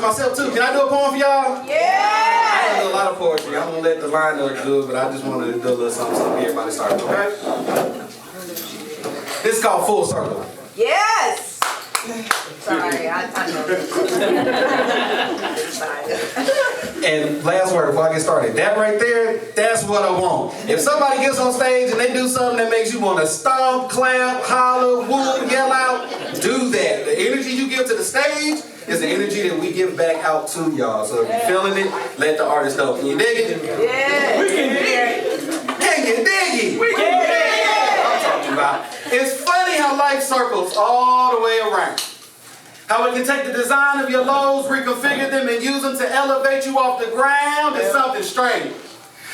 myself too. Can I do a poem for y'all? Yeah! I ain't do a lot of poetry. I'm gonna let the lineup do it, but I just want to do a little something so everybody started, okay? This is called Full Circle. Yes! Sorry, I know. And last word before I get started. That right there, that's what I want. If somebody gets on stage and they do something that makes you want to stomp, clap, holler, whoop, yell out, do that. The energy you give to the stage is the energy that we give back out to y'all. So if you're feeling it, let the artist know. Can you dig it? Yeah! We can dig it. Can you dig it? We can dig it. I'm talking about. It's funny how life circles all the way around. How it can take the design of your lows, reconfigure them, and use them to elevate you off the ground is something strange.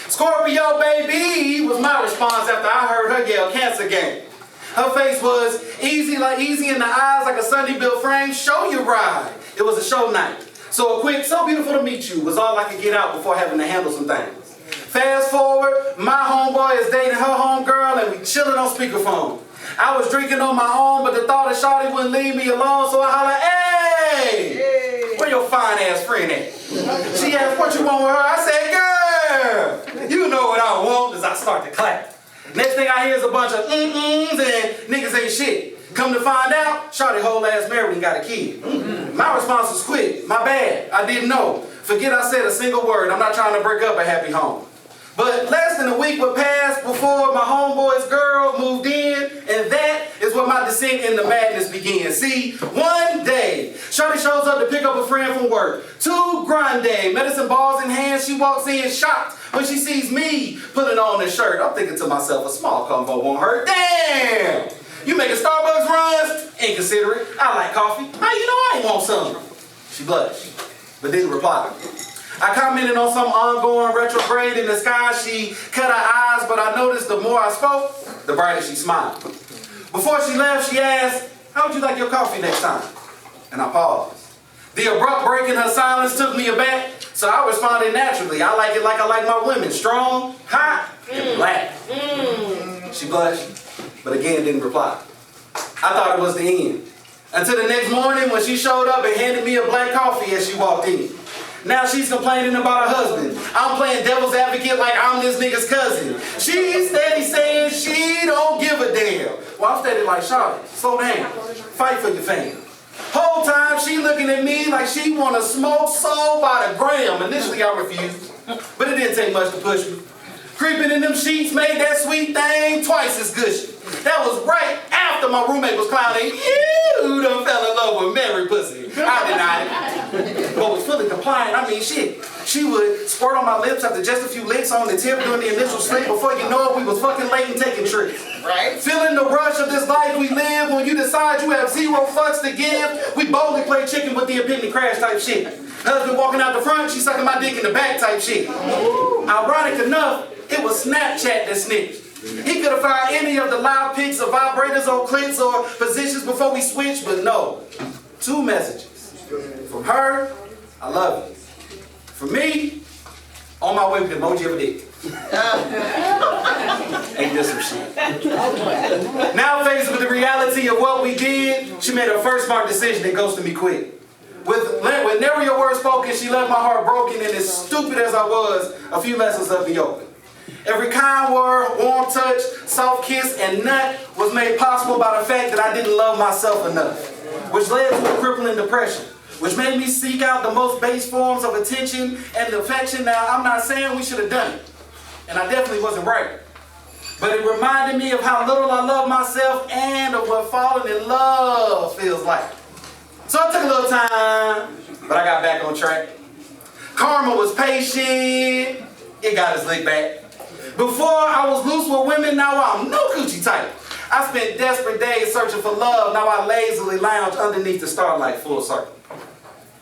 Scorpio Baby was my response after I heard her yell cancer game. Her face was easy in the eyes like a Sunday built frame. Show you ride. It was a show night. So a quick, so beautiful to meet you was all I could get out before having to handle some things. Fast forward, my homeboy is dating her homegirl and we chilling on speakerphone. I was drinking on my own, but the thought of Shawty wouldn't leave me alone, so I hollered, hey, where your fine ass friend at? She asked, what you want with her? I said, girl, you know what I want, as I start to clap. Next thing I hear is a bunch of mm-ms and niggas ain't shit. Come to find out, Shawty whole ass married and got a kid. My response was quick, my bad, I didn't know. Forget I said a single word, I'm not trying to break up a happy home. But less than a week would pass before my homeboy's girl moved in, and that is where my descent into madness began. See, one day, Shawty shows up to pick up a friend from work. Too grande, medicine balls in hand, she walks in shocked when she sees me putting on this shirt. I'm thinking to myself, a small combo won't hurt. Damn! You making Starbucks runs? Inconsiderate. I like coffee. How you know I ain't want some? She blushed, but didn't reply. I commented on some ongoing retrograde in the sky. She cut her eyes, but I noticed the more I spoke, the brighter she smiled. Before she left, she asked, how would you like your coffee next time? And I paused. The abrupt break in her silence took me aback, so I responded naturally. I like it like I like my women, strong, hot, and black. She blushed, but again didn't reply. I thought it was the end. Until the next morning when she showed up and handed me a black coffee as she walked in. Now she's complaining about her husband. I'm playing devil's advocate like I'm this nigga's cousin. She's steady saying she don't give a damn. Well, I'm steady like, Shawty, slow down. Fight for your family. Whole time she looking at me like she want to smoke soul by the gram. Initially I refused, but it didn't take much to push me. Creeping in them sheets made that sweet thing twice as gushy. That was right after my roommate was clowning, you done fell in love with Mary pussy. I denied it. But was fully compliant. I mean, shit. She would squirt on my lips after just a few licks on the tip during the initial sleep. Before you know it, we was fucking late and taking trips. Right? Feeling the rush of this life we live when you decide you have zero fucks to give. We boldly play chicken with the epitome crash type shit. Husband walking out the front, she sucking my dick in the back type shit. Ironic enough, it was Snapchat that snitched. He could have found any of the live pics of vibrators or clicks or positions before we switched, but no. 2 messages. From her, I love you. From me, on my way with the emoji of a dick. Ain't this some shit? Now faced with the reality of what we did, she made her first smart decision and ghosted me quick. With never a word spoken, she left my heart broken, and as stupid as I was, a few lessons left me open. Every kind word, warm touch, soft kiss, and nut was made possible by the fact that I didn't love myself enough, which led to a crippling depression, which made me seek out the most base forms of attention and affection. Now, I'm not saying we should have done it, and I definitely wasn't right, but it reminded me of how little I love myself and of what falling in love feels like. So it took a little time, but I got back on track. Karma was patient, it got its lick back. Before I was loose with women, now I'm no coochie type. I spent desperate days searching for love, now I lazily lounge underneath the starlight full circle.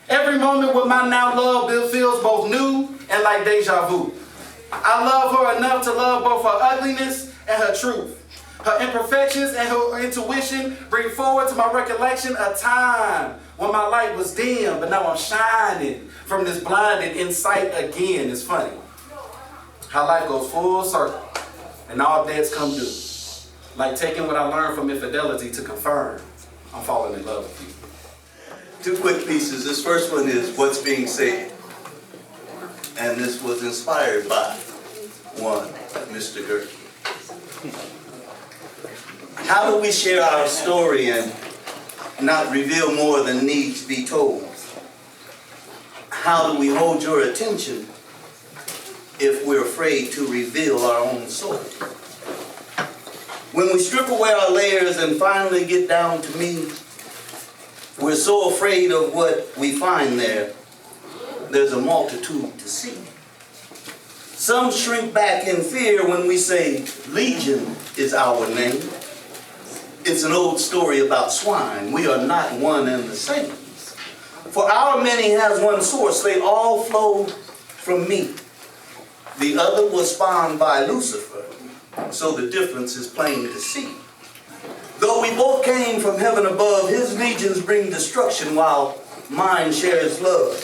Every moment with my now love feels both new and like deja vu. I love her enough to love both her ugliness and her truth. Her imperfections and her intuition bring forward to my recollection a time when my light was dim, but now I'm shining from this blinded insight again. It's funny how life goes full circle and all debts come due. Like taking what I learned from infidelity to confirm I'm falling in love with you. Two quick pieces. This first one is What's Being Said. And this was inspired by one, Mr. Gerke. How do we share our story and not reveal more than needs to be told? How do we hold your attention if we're afraid to reveal our own soul? When we strip away our layers and finally get down to me, we're so afraid of what we find there. There's a multitude to see. Some shrink back in fear when we say, Legion is our name. It's an old story about swine. We are not one and the same. For our many has one source. They all flow from me. The other was spawned by Lucifer. So the difference is plain to see. Though we both came from heaven above, his legions bring destruction while mine shares love.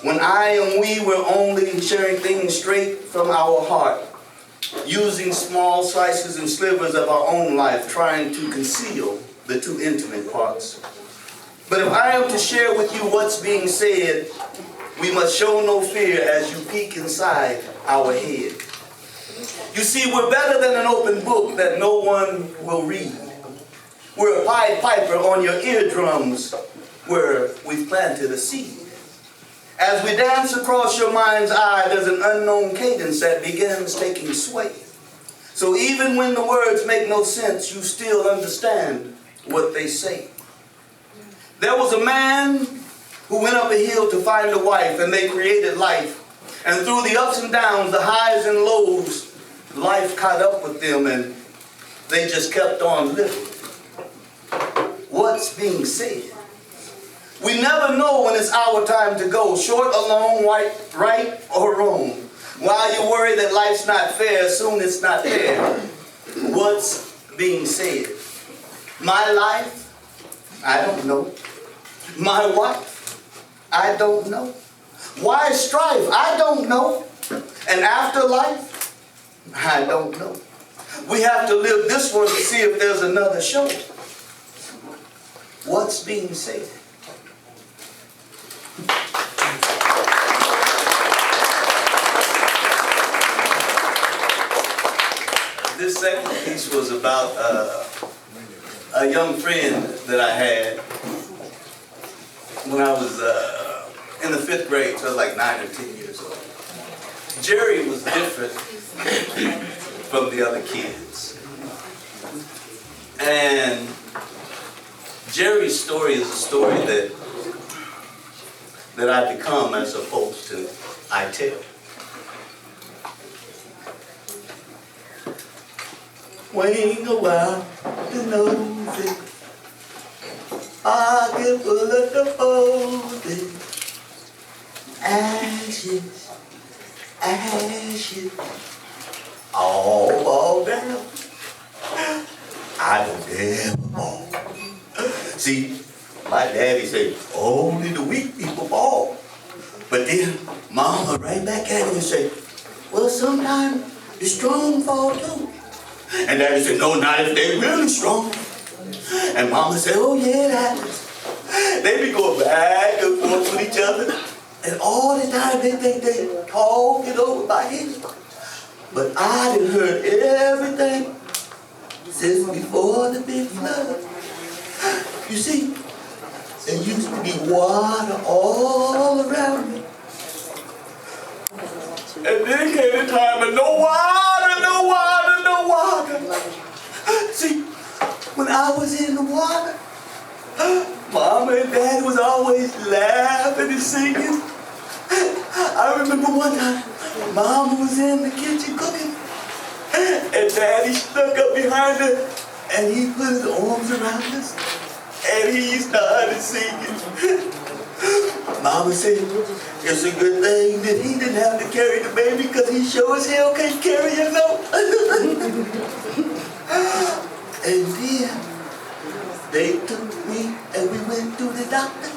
When I and we were only sharing things straight from our heart, using small slices and slivers of our own life, trying to conceal the too intimate parts. But if I am to share with you what's being said, we must show no fear as you peek inside our head. You see, we're better than an open book that no one will read. We're a Pied Piper on your eardrums where we've planted a seed. As we dance across your mind's eye, there's an unknown cadence that begins taking sway. So even when the words make no sense, you still understand what they say. There was a man who went up a hill to find a wife, and they created life. And through the ups and downs, the highs and lows, life caught up with them, and they just kept on living. What's being said? We never know when it's our time to go, short or long, right or wrong. While you worry that life's not fair, soon it's not there. What's being said? My life? I don't know. My wife? I don't know. Why strife? I don't know. And afterlife? I don't know. We have to live this one to see if there's another show. What's being said? This second piece was about a young friend that I had when I was in the 5th grade, so I was like 9 or 10 years old. Jerry was different from the other kids. And Jerry's story is a story that I become as opposed to I tell. Wait a while to know it. I get full of the folded ashes, ashes, all down. I don't ever fall. See, my daddy said, only the weak people fall. But then Mama right back at him and said, well, sometimes the strong fall too. And Daddy said, no, not if they're really strong. And Mama said, oh yeah, it happens. They be going back and forth with each other. And all the time they think they talk it over my head. But I done heard everything since before the big flood. You see, there used to be water all around me. And then came a time of no water, no water, no water. See, when I was in the water, Mama and Dad was always laughing and singing. I remember one time, Mama was in the kitchen cooking, and Daddy snuck up behind her, and he put his arms around us, and he started singing. Mama said, it's a good thing that he didn't have to carry the baby because he sure as hell can't carry it no. And then they took me and we went to the doctor.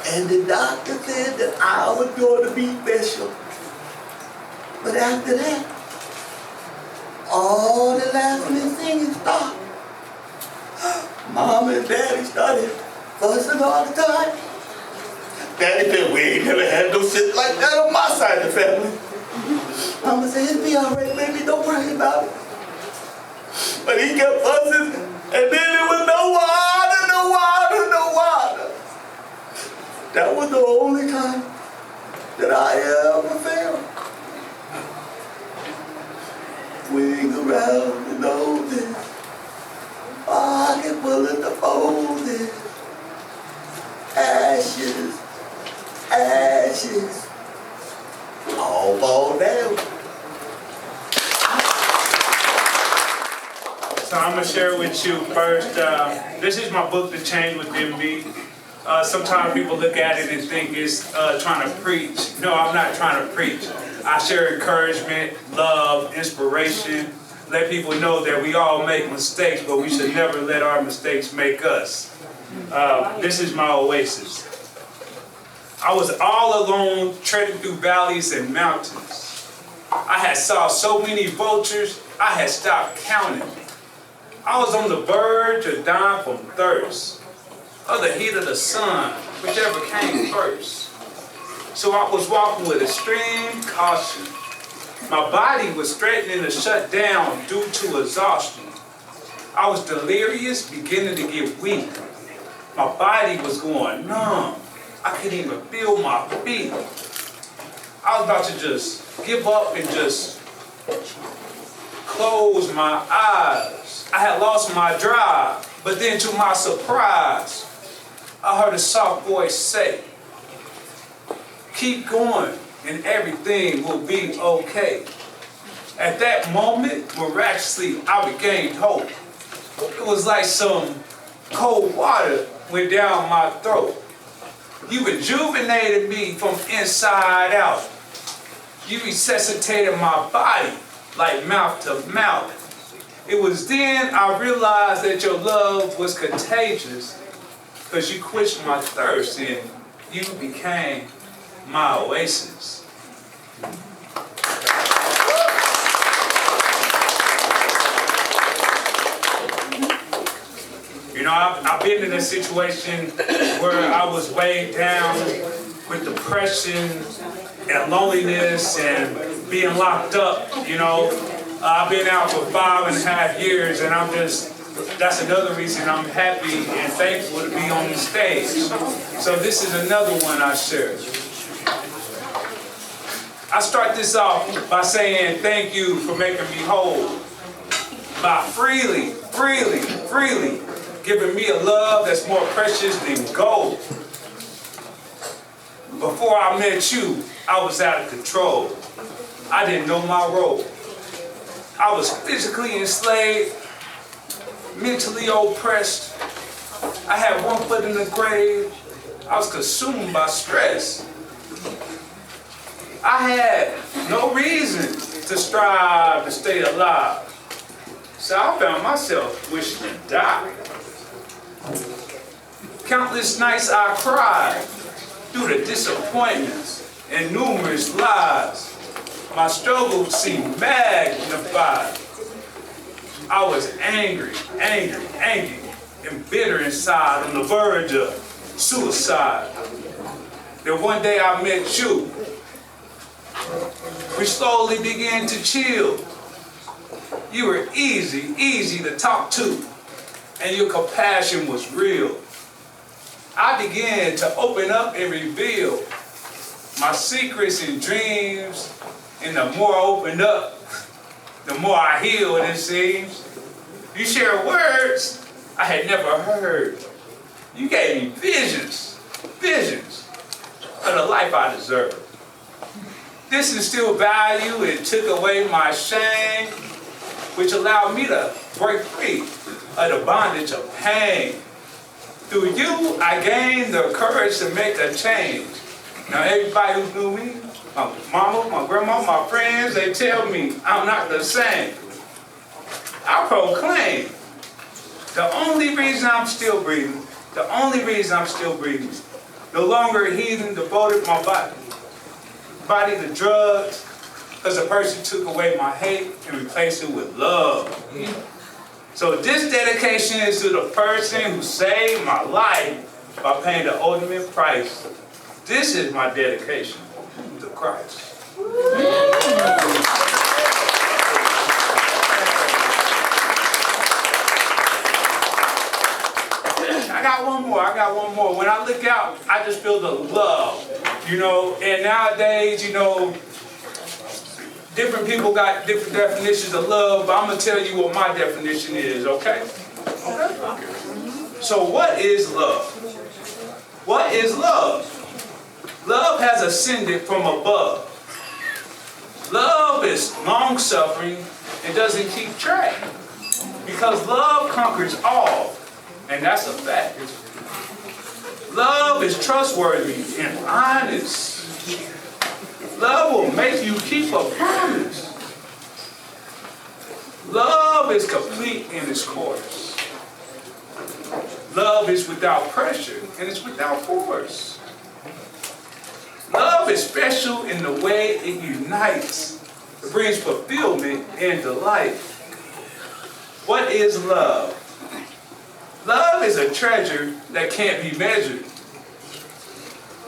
And the doctor said that I was going to be special. But after that, all the laughing and singing stopped. Mama and Daddy started fussing all the time. Daddy said, we ain't never had no shit like that on my side of the family. Mama said, it'll be all right, baby, don't worry about it. But he kept fussing, and then there was no water, no water, no water. That was the only time that I ever felt. Wings around the noses, pocket full of the folded, ashes, ashes, all fall down. So I'm gonna share with you first. This is my book, The Change Within Me. Sometimes people look at it and think it's trying to preach. No, I'm not trying to preach. I share encouragement, love, inspiration. Let people know that we all make mistakes, but we should never let our mistakes make us. This is my oasis. I was all alone, treading through valleys and mountains. I had saw so many vultures, I had stopped counting. I was on the verge of dying from thirst, or the heat of the sun, whichever came first. So I was walking with extreme caution. My body was threatening to shut down due to exhaustion. I was delirious, beginning to get weak. My body was going numb. I couldn't even feel my feet. I was about to just give up and just close my eyes. I had lost my drive, but then to my surprise, I heard a soft voice say, keep going and everything will be okay. At that moment, miraculously, I regained hope. It was like some cold water went down my throat. You rejuvenated me from inside out. You resuscitated my body like mouth to mouth. It was then I realized that your love was contagious, because you quenched my thirst and you became my oasis. You know, I've been in a situation where I was weighed down with depression and loneliness and being locked up, you know. I've been out for 5.5 years, and that's another reason I'm happy and thankful to be on the stage. So this is another one I share. I start this off by saying thank you for making me whole, by freely giving me a love that's more precious than gold. Before I met you, I was out of control. I didn't know my role. I was physically enslaved, mentally oppressed. I had one foot in the grave. I was consumed by stress. I had no reason to strive to stay alive. So I found myself wishing to die. Countless nights I cried through the disappointments and numerous lies. My struggle seemed magnified. I was angry, and bitter inside, on the verge of suicide. Then one day I met you. We slowly began to chill. You were easy to talk to, and your compassion was real. I began to open up and reveal my secrets and dreams, and the more I opened up, the more I healed, it seems. You shared words I had never heard. You gave me visions of the life I deserve. This instilled value and took away my shame, which allowed me to break free of the bondage of pain. Through you, I gained the courage to make a change. Now everybody who knew me, my mama, my grandma, my friends, they tell me I'm not the same. I proclaim the only reason I'm still breathing, no longer a heathen, devoted my body to drugs, because the person took away my hate and replaced it with love. So this dedication is to the person who saved my life by paying the ultimate price. This is my dedication to Christ. I got one more. When I look out, I just feel the love, and nowadays, different people got different definitions of love, but I'm going to tell you what my definition is, okay? So what is love? What is love? Love has ascended from above. Love is long-suffering and doesn't keep track. Because love conquers all, and that's a fact. Love is trustworthy and honest. Love will make you keep a promise. Love is complete in its course. Love is without pressure and it's without force. Love is special in the way it unites. It brings fulfillment and delight. What is love? Love is a treasure that can't be measured.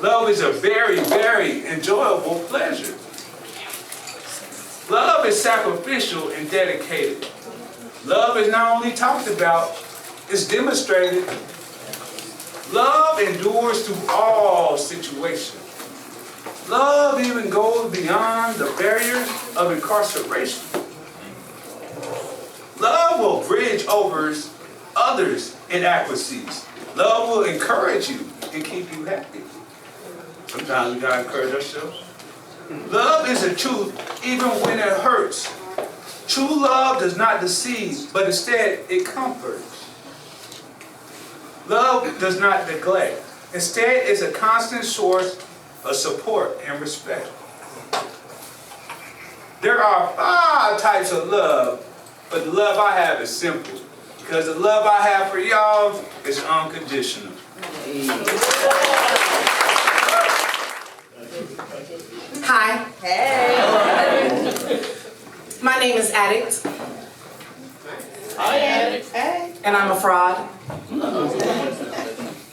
Love is a very, very enjoyable pleasure. Love is sacrificial and dedicated. Love is not only talked about, it's demonstrated. Love endures through all situations. Love even goes beyond the barriers of incarceration. Love will bridge over others' inadequacies. Love will encourage you and keep you happy. Sometimes we gotta encourage ourselves. Love is the truth even when it hurts. True love does not deceive, but instead it comforts. Love does not neglect. Instead, it's a constant source of support and respect. There are 5 types of love, but the love I have is simple. Because the love I have for y'all is unconditional. Hi. Hey. My name is Addict. Hi, Addict. Hey. And I'm a fraud.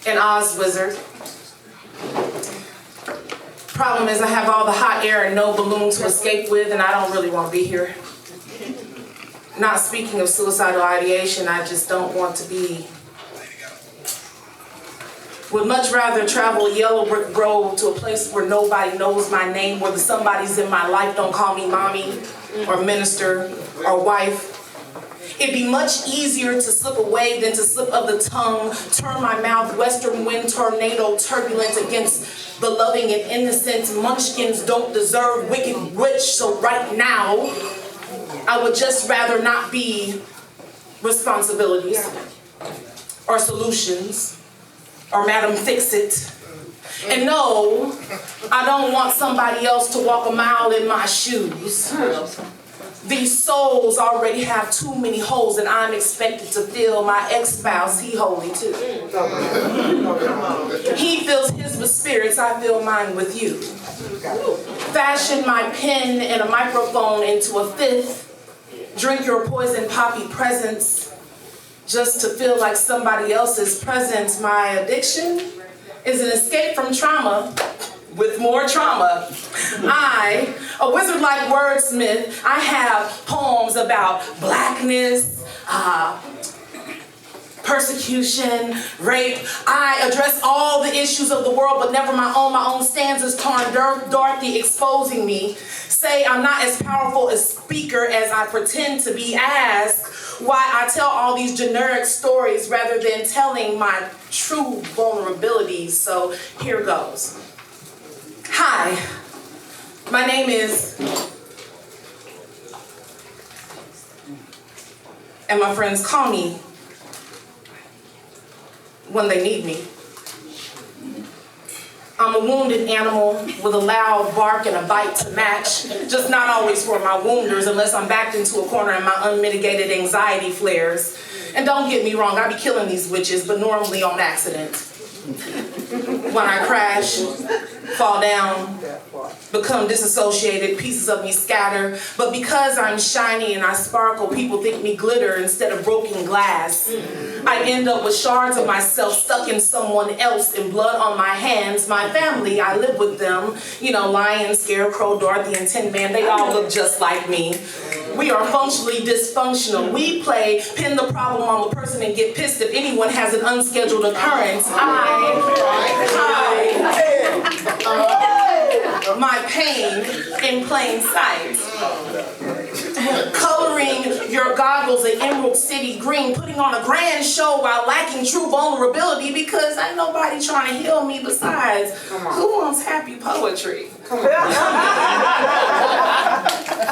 An Oz wizard. Problem is I have all the hot air and no balloon to escape with, and I don't really want to be here. Not speaking of suicidal ideation, I just don't want to be. Would much rather travel a yellow brick road to a place where nobody knows my name, where the somebodies in my life don't call me mommy or minister or wife. It'd be much easier to slip away than to slip of the tongue, turn my mouth western wind tornado turbulent against the loving and innocent. Munchkins don't deserve wicked rich, so right now, I would just rather not be responsibilities or solutions or Madam Fix-It. And no, I don't want somebody else to walk a mile in my shoes. These souls already have too many holes and I'm expected to fill. My ex-spouse, he holy too. He fills his with spirits, I fill mine with you. Fashion my pen and a microphone into a fifth. Drink your poison poppy presence just to feel like somebody else's presence. My addiction is an escape from trauma with more trauma. I, a wizard like wordsmith, I have poems about blackness, persecution, rape. I address all the issues of the world, but never my own stanzas torn darkly exposing me. Say I'm not as powerful a speaker as I pretend to be. Ask why I tell all these generic stories rather than telling my true vulnerabilities. So here goes. Hi, my name is, and my friends call me when they need me. I'm a wounded animal with a loud bark and a bite to match, just not always for my wounders unless I'm backed into a corner and my unmitigated anxiety flares. And don't get me wrong, I be killing these witches, but normally on accident. When I crash, fall down, become disassociated, pieces of me scatter. But because I'm shiny and I sparkle, people think me glitter instead of broken glass. I end up with shards of myself stuck in someone else and blood on my hands. My family, I live with them. You know, Lion, Scarecrow, Dorothy, and Tin Man, they all look just like me. We are functionally dysfunctional. We play pin the problem on the person and get pissed if anyone has an unscheduled occurrence. I hide my pain in plain sight. Coloring your goggles an emerald city green, putting on a grand show while lacking true vulnerability because ain't nobody trying to heal me besides. Who wants happy poetry?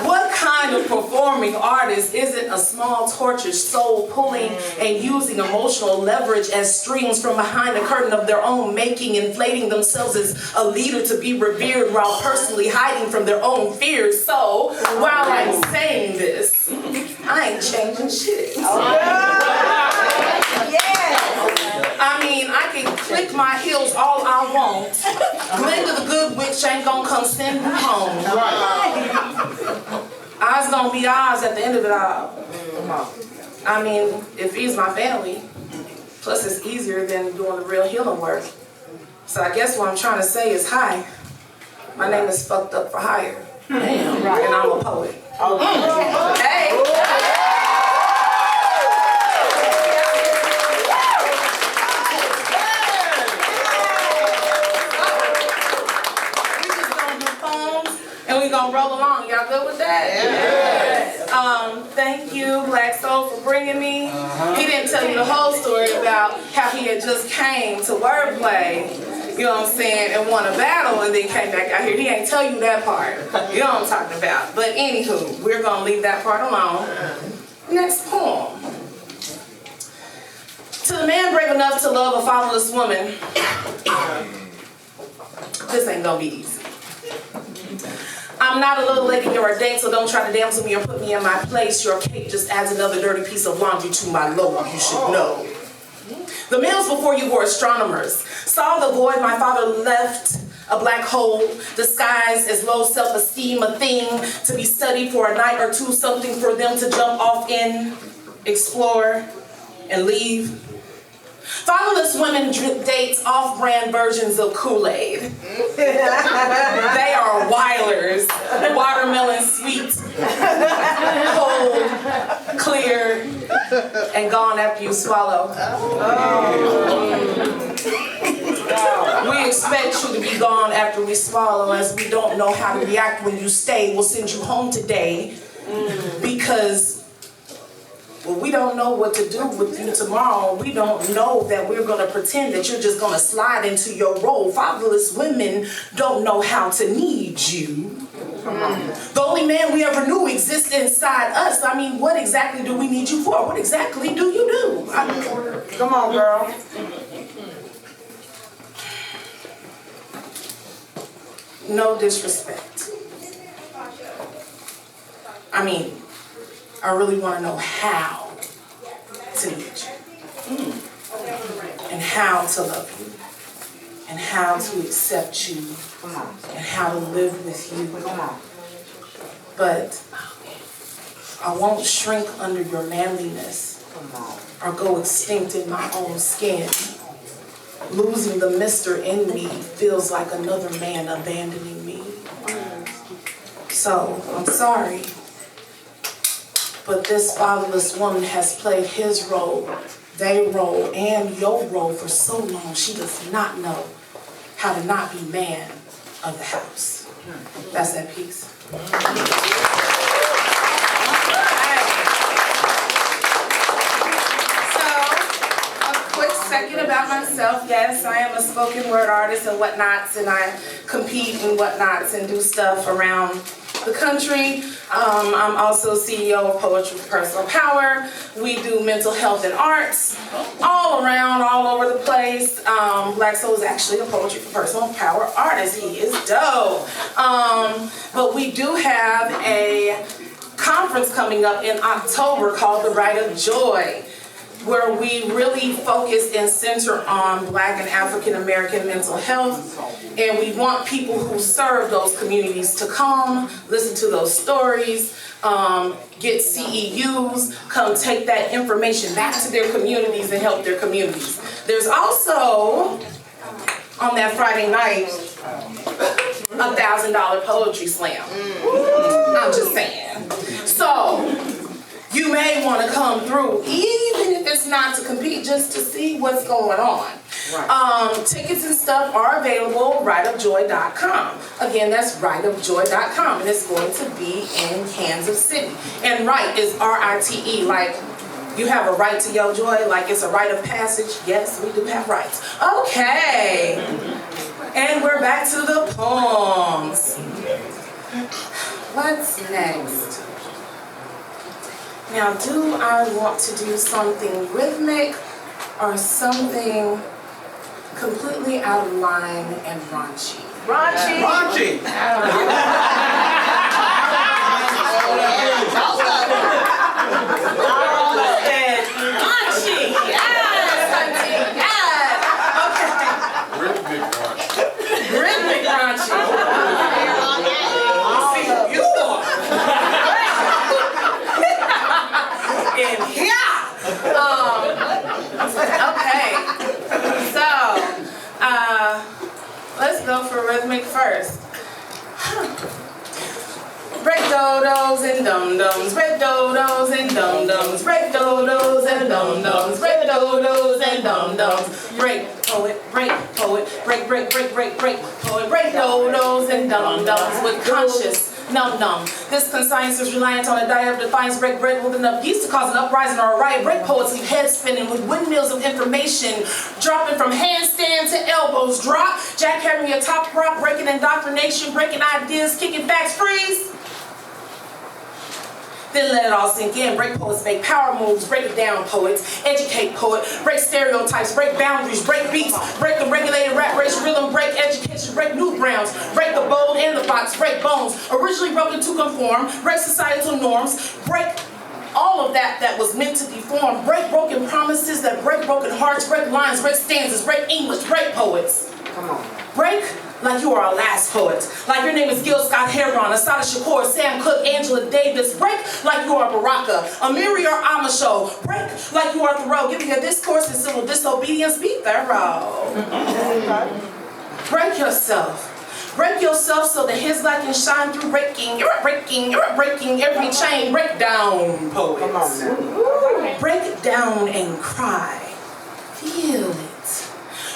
What kind of performing artist isn't a small tortured soul pulling and using emotional leverage as strings from behind the curtain of their own making, inflating themselves as a leader to be revered while personally hiding from their own fears? So, while I'm saying this, I ain't changing shit. I mean, I can click my heels all I want. Glenda the good witch ain't gonna come send me home. Ours gonna be ours at the end of it all. I mean, it feeds my family. Plus, it's easier than doing the real healing work. So I guess what I'm trying to say is, hi, my name is Fucked Up for Hire. And I'm a poet. Hey! And we gonna roll along. Y'all good with that? Thank you, Black Soul, for bringing me. He didn't tell you the whole story about how he had just came to wordplay, you know what I'm saying, and won a battle and then came back out here. He ain't tell you that part. You know what I'm talking about. But anywho, we're gonna leave that part alone. Next poem. To the man brave enough to love a fatherless woman, this ain't gonna be easy. I'm not a little lady or a date, so don't try to damsel me or put me in my place. Your cake just adds another dirty piece of laundry to my load, you should know. The males before you were astronomers, saw the void my father left, a black hole, disguised as low self-esteem, a thing to be studied for a night or two, something for them to jump off in, explore, and leave. Fatherless women date off-brand versions of Kool-Aid. They are Weilers, watermelon sweet, cold, clear, and gone after you swallow. We expect you to be gone after we swallow, as we don't know how to react when you stay. We'll send you home today because, well, we don't know what to do with you tomorrow. We don't know that we're going to pretend that you're just going to slide into your role. Fatherless women don't know how to need you. The only man we ever knew exists inside us. I mean, what exactly do we need you for? What exactly do you do? Come on, girl. No disrespect. I mean, I really want to know how to need you. And how to love you. And how to accept you. And how to live with you. But I won't shrink under your manliness or go extinct in my own skin. Losing the mister in me feels like another man abandoning me. So, I'm sorry. But this fatherless woman has played his role, their role, and your role for so long, she does not know how to not be man of the house. That's that piece. So, a quick second about myself. Yes, I am a spoken word artist and whatnots, and I compete and whatnots and do stuff around the country. I'm also CEO of Poetry for Personal Power. We do mental health and arts all around, all over the place. Black Soul is actually a Poetry for Personal Power artist. He is dope. But we do have a conference coming up in October called The Right of Joy. where we really focus and center on Black and African American mental health. And we want people who serve those communities to come, listen to those stories, get CEUs, come take that information back to their communities and help their communities. There's also, on that Friday night, $1,000 poetry slam. I'm just saying. So, you may want to come through, even if it's not to compete, just to see what's going on. Tickets and stuff are available at rightofjoy.com. Again, that's rightofjoy.com, and it's going to be in Kansas City. And right is R-I-T-E, like you have a right to your joy, like it's a rite of passage. Yes, we do have rights. Okay. And we're back to the poems. What's next? Now, do I want to do something rhythmic or something completely out of line and raunchy? Raunchy! Raunchy, yes, auntie, yes. Okay. Rhythmic raunchy. See, you are. In here. Okay. So, let's go for rhythmic first. Break dodos and dum-dums, break dodos and dum-dums, break dodos and dum-dums, break dodos and dum-dums. Break, poet, break, poet, break, break, break, break, break, poet, break dodos and dum-dums with conscious. Num-num. This conscience is reliant on a diet of defiance. Break bread with enough yeast to cause an uprising or a riot. Break poets leave heads spinning with windmills of information, dropping from handstand to elbows drop. Jackhammering your top rock, breaking indoctrination, breaking ideas, kicking facts, freeze. Then let it all sink in. Break poets make power moves. Break it down, poets. Educate, poet. Break stereotypes. Break boundaries. Break beats. Break the regulated rap race rhythm. Break education. Break new grounds. Break the bold and the box. Break bones. Originally broken to conform. Break societal norms. Break all of that was meant to deform. Break broken promises that break broken hearts. Break lines. Break stanzas. Break English. Break poets. Come on. Break like you are our last poet. Like your name is Gil Scott Heron, Asada Shakur, Sam Cooke, Angela Davis. Break like you are Baraka, Amiri or Amasho. Break like you are Thoreau, giving a discourse in civil disobedience. Be thorough. Break yourself. Break yourself so that his light can shine through breaking. You're breaking every chain. Break down, poets. Come on, man. Break down and cry. Feel it.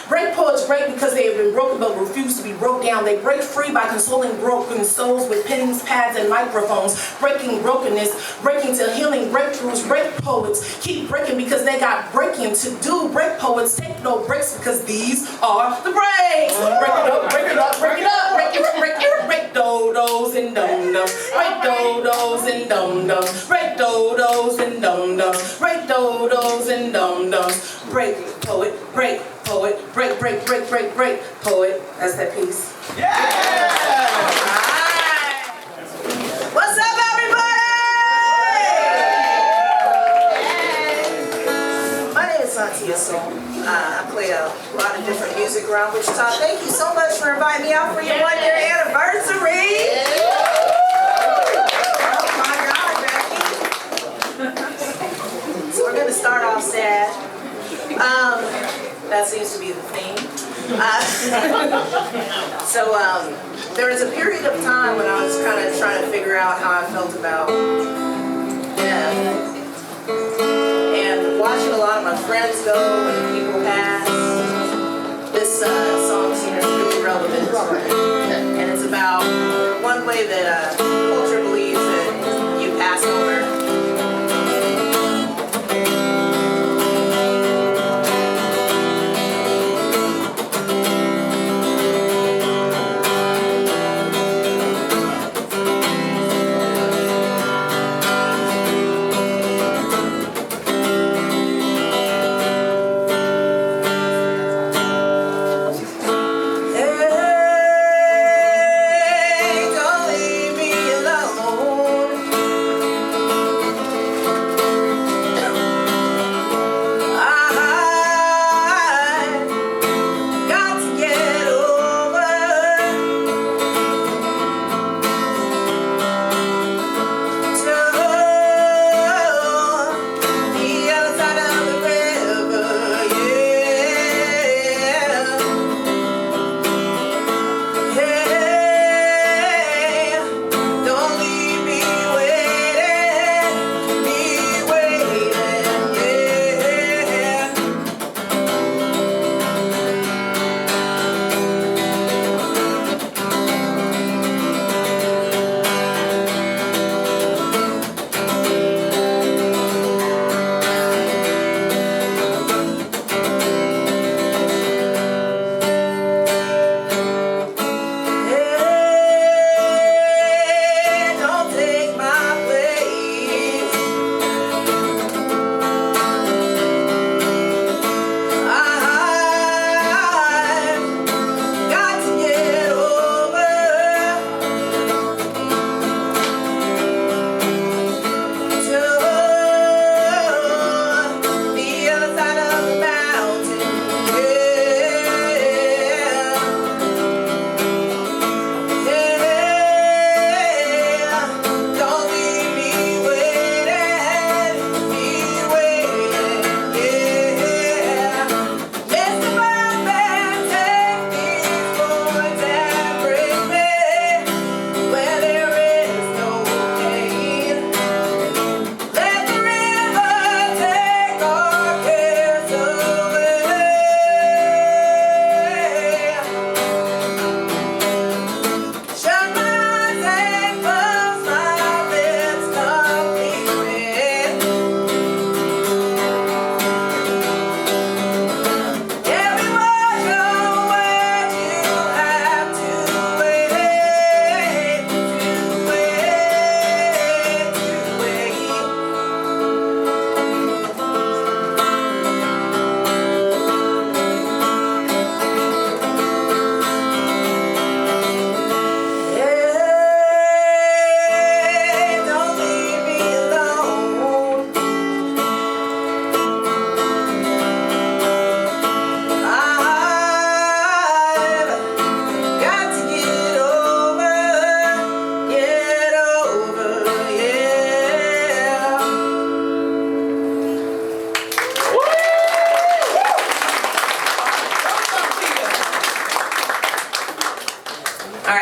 Break poets break because they have been broken but refuse to be broke down. They break free by consoling broken souls with pens, pads, and microphones. Breaking brokenness, breaking till healing breakthroughs. Break poets keep breaking because they got breaking to do. Break poets take no breaks because these are the breaks. Break it up, break it up, break it up, break it, break it, break dodos and dum-dums. Break dodos and dum-dums. Break dodos and dum-dums. Break dodos and dum-dums. Break poet, break poet, break, break, break, break, break, poet. That's that piece. Yeah! Alright. What's up, everybody? My name is Santia Song. I play a lot of different music around Wichita. Thank you so much for inviting me out for your 1-year anniversary. Oh my God, Jackie. So we're going to start off sad. That seems to be the theme. There was a period of time when I was kind of trying to figure out how I felt about death. And watching a lot of my friends go and people pass, this song seems really relevant. And it's about one way that culture believes that you pass over. Don't leave me alone.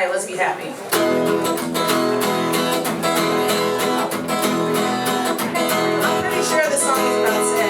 right, let's be happy. I'm pretty sure this song is about sex.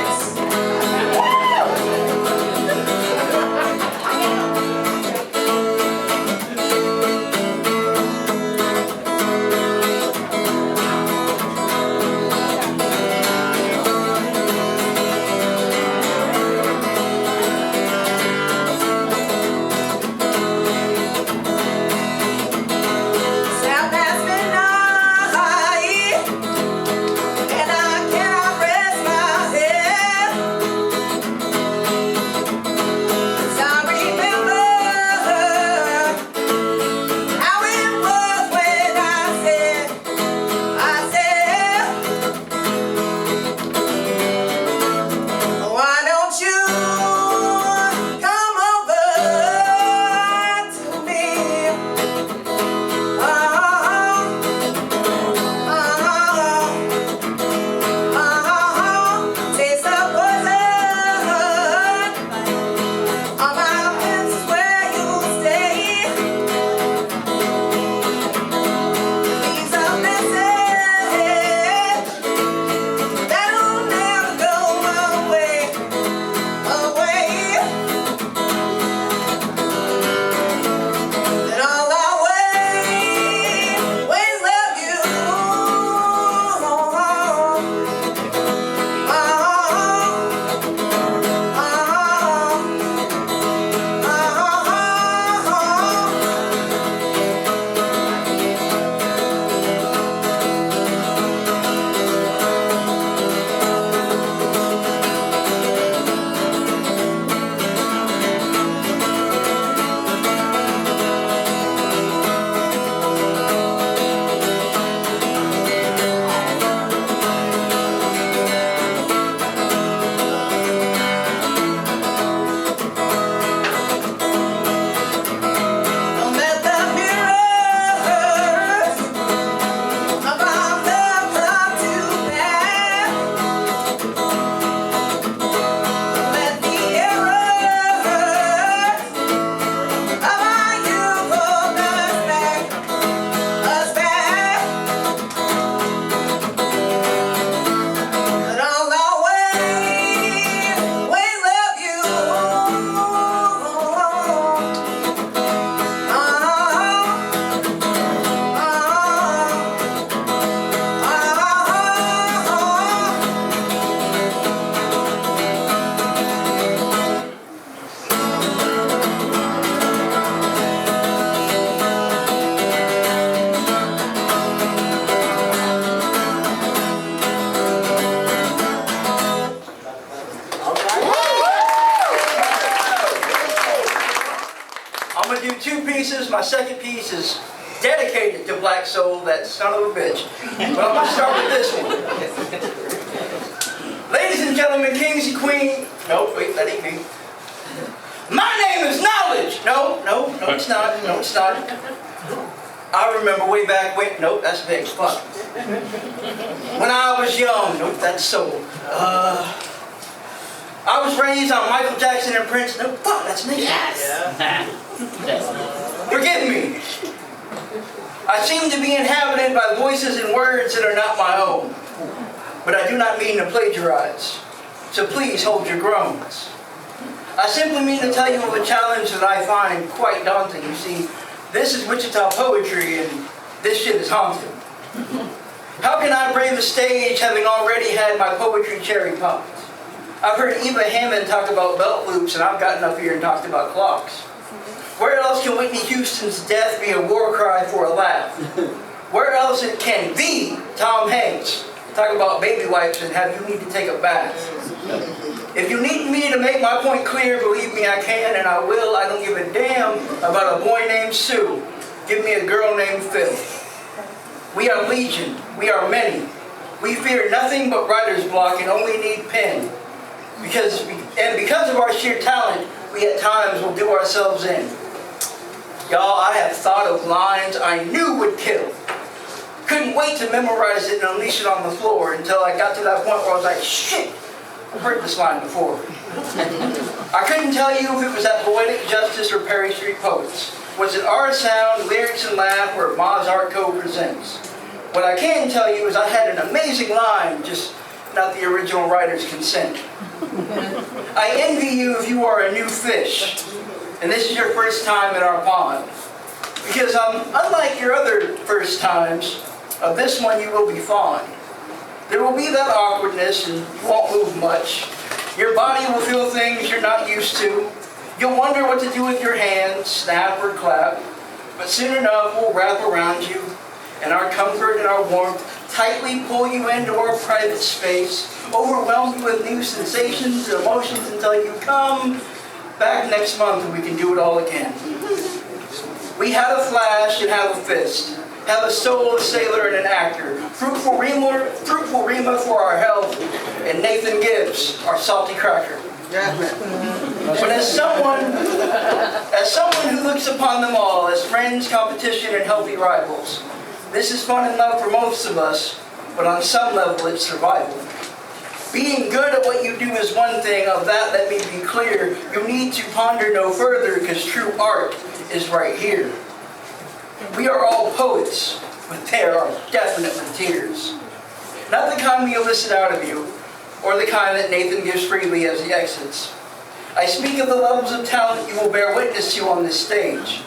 My second piece is dedicated to Black Soul, that son of a bitch. But I'm going to start with this one. Ladies and gentlemen, kings and queens. No, wait, that ain't me. My name is Knowledge. No, it's not. No, it's not. I remember way back when. Nope, that's big. Fuck. When I was young. Nope, that's Soul. I was raised on Michael Jackson and Prince. No, fuck, that's me. Yes. Forgive me. I seem to be inhabited by voices and words that are not my own. But I do not mean to plagiarize. So please hold your groans. I simply mean to tell you of a challenge that I find quite daunting. You see, this is Wichita poetry and this shit is haunting. How can I brave the stage having already had my poetry cherry popped? I've heard Eva Hammond talk about belt loops and I've gotten up here and talked about clocks. Where else can Whitney Houston's death be a war cry for a laugh? Where else it can be Tom Hanks talk about baby wipes and have you need to take a bath? If you need me to make my point clear, believe me I can and I will. I don't give a damn about a boy named Sue. Give me a girl named Phil. We are legion. We are many. We fear nothing but writer's block and only need pen. Because of our sheer talent, we at times will do ourselves in. Y'all, I have thought of lines I knew would kill. Couldn't wait to memorize it and unleash it on the floor until I got to that point where I was like, shit, I've heard this line before. I couldn't tell you if it was at Poetic Justice or Perry Street Poets. Was it our sound, lyrics and laugh, or Mozart co-presents? What I can tell you is I had an amazing line, just not the original writer's consent. I envy you if you are a new fish, and this is your first time in our pond. Because unlike your other first times, of this one you will be fond. There will be that awkwardness and you won't move much. Your body will feel things you're not used to. You'll wonder what to do with your hands, snap or clap. But soon enough we'll wrap around you, and our comfort and our warmth tightly pull you into our private space, overwhelm you with new sensations and emotions until you come back next month and we can do it all again. We have a flash and have a fist, have a soul, a sailor, and an actor, fruitful rima for our health, and Nathan Gibbs, our salty cracker. But as someone who looks upon them all as friends, competition, and healthy rivals, this is fun and love for most of us, but on some level it's survival. Being good at what you do is one thing, of that let me be clear. You need to ponder no further, because true art is right here. We are all poets, but there are definitely tears. Not the kind we elicit out of you, or the kind that Nathan gives freely as he exits. I speak of the levels of talent you will bear witness to on this stage.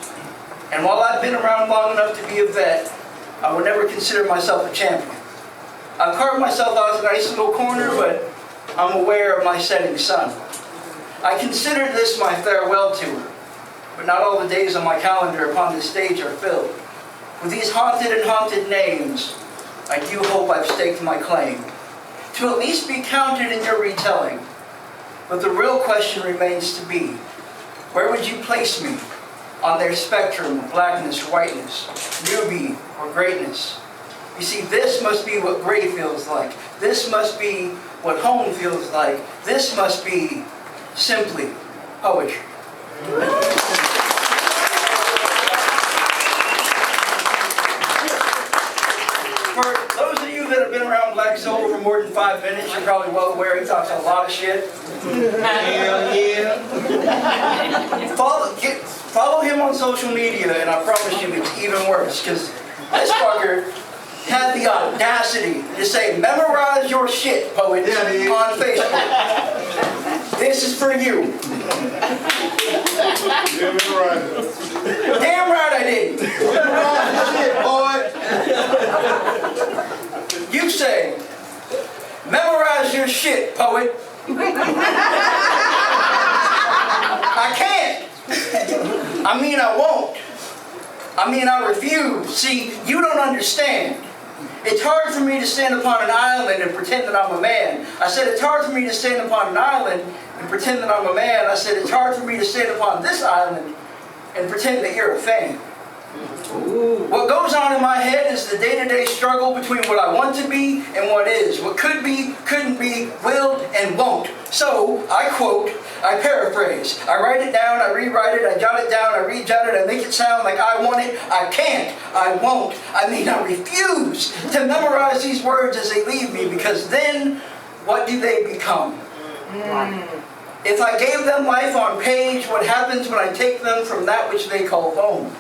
And while I've been around long enough to be a vet, I would never consider myself a champion. I've carved myself out as a nice little corner, but I'm aware of my setting sun. I consider this my farewell tour, but not all the days on my calendar upon this stage are filled. With these haunted and haunted names, I do hope I've staked my claim to at least be counted in your retelling. But the real question remains to be, where would you place me on their spectrum of blackness, whiteness, newbie, or greatness? You see, this must be what gray feels like. This must be what home feels like. This must be simply poetry. For those of you that have been around Black Soul for more than 5 minutes, you're probably well aware he talks a lot of shit. Hell yeah. Follow him on social media, and I promise you it's even worse, because this fucker had the audacity to say, memorize your shit, poet, on Facebook. This is for you. Damn right I did. Shit, boy. You say, memorize your shit, poet. I can't. I mean, I won't. I mean, I refuse. See, you don't understand. It's hard for me to stand upon an island and pretend that I'm a man. I said it's hard for me to stand upon an island and pretend that I'm a man. I said it's hard for me to stand upon this island and pretend that you're a fan. Ooh. What goes on in my head is the day-to-day struggle between what I want to be and what is. What could be, couldn't be, will, and won't. So, I quote, I paraphrase. I write it down, I rewrite it, I jot it down, I rejot it, I make it sound like I want it. I can't, I won't, I refuse to memorize these words as they leave me, because then, what do they become? If I gave them life on page, what happens when I take them from that which they call home?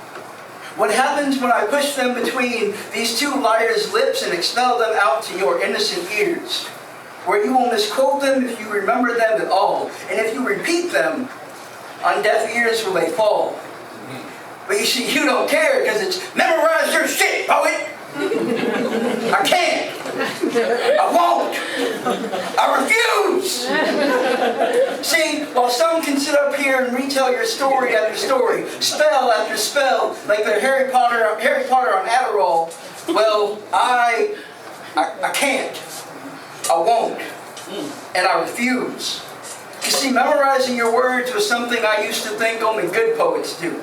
What happens when I push them between these two liars' lips and expel them out to your innocent ears? Where you will misquote them if you remember them at all. And if you repeat them, on deaf ears will they fall. But you see, you don't care, because it's memorize your shit, poet! I can't. I won't. I refuse. See, while some can sit up here and retell your story after story, spell after spell, like they're Harry Potter on Adderall, well, I can't. I won't. And I refuse. You see, memorizing your words was something I used to think only good poets do.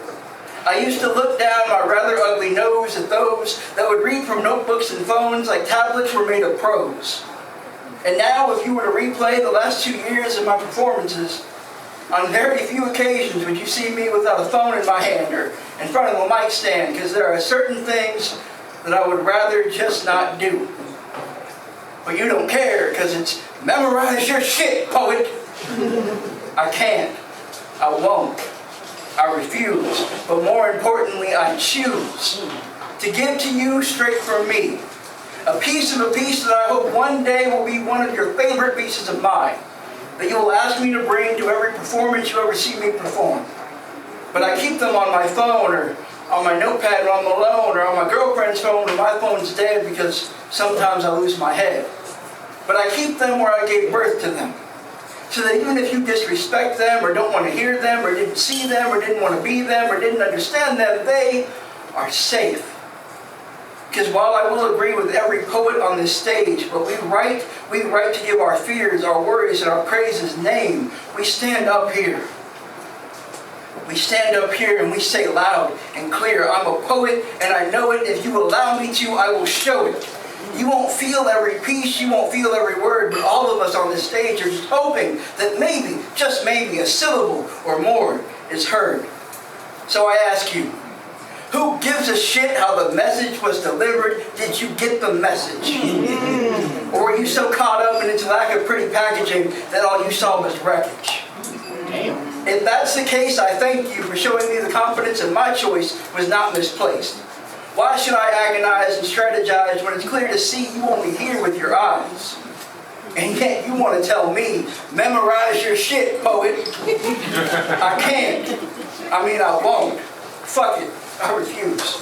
I used to look down my rather ugly nose at those that would read from notebooks and phones like tablets were made of prose. And now, if you were to replay the last 2 years of my performances, on very few occasions would you see me without a phone in my hand or in front of a mic stand, because there are certain things that I would rather just not do. But you don't care, because it's memorize your shit, poet. I can't. I won't. I refuse. But more importantly, I choose to give to you straight from me. A piece of a piece that I hope one day will be one of your favorite pieces of mine, that you will ask me to bring to every performance you ever see me perform. But I keep them on my phone or on my notepad when I'm alone or on my girlfriend's phone when my phone's dead because sometimes I lose my head. But I keep them where I gave birth to them. So that even if you disrespect them or don't want to hear them or didn't see them or didn't want to be them or didn't understand them, they are safe. Because while I will agree with every poet on this stage, but we write to give our fears, our worries, and our praises name. We stand up here. We stand up here and we say loud and clear, I'm a poet and I know it. If you allow me to, I will show it. You won't feel every piece, you won't feel every word, but all of us on this stage are just hoping that maybe, just maybe, a syllable or more is heard. So I ask you, who gives a shit how the message was delivered? Did you get the message? Or were you so caught up in its lack of pretty packaging that all you saw was wreckage? If that's the case, I thank you for showing me the confidence that my choice was not misplaced. Why should I agonize and strategize when it's clear to see you only hear with your eyes? And yet you want to tell me, memorize your shit, poet. I can't. I mean, I won't. Fuck it. I refuse.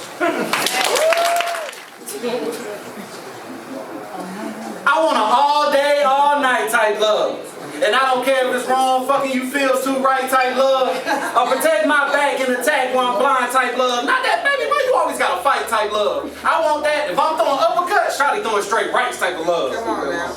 I want an all day, all night type love. And I don't care if it's wrong, fucking you feels too right type love. Or protect my back and attack when I'm blind type love. Not that, baby, boy, you always gotta fight type love. I want that. If I'm throwing uppercuts, Shawty throwing straight rights type of love. Come on now.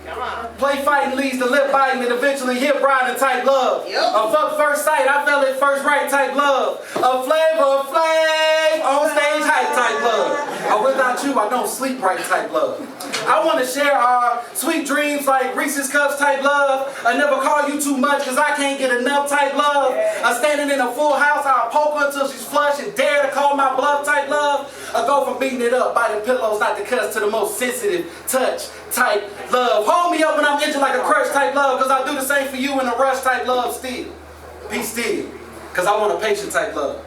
Come on. Play fighting leads to lip biting and eventually hip riding type love. Yep. A fuck first sight, I fell at first right type love. A flavor flame on stage hype type love. Or without you, I don't sleep right type love. I want to share our sweet dreams like Reese's Cups type love. I never call you too much because I can't get enough type love. I'm standing in a full house, I'll poke her until she's flush and dare to call my bluff type love. I go from beating it up, biting pillows not to cuss to the most sensitive touch type love. Hold me up when I'm injured like a crush type love because I do the same for you in a rush type love still. Be still. Because I want a patient type love.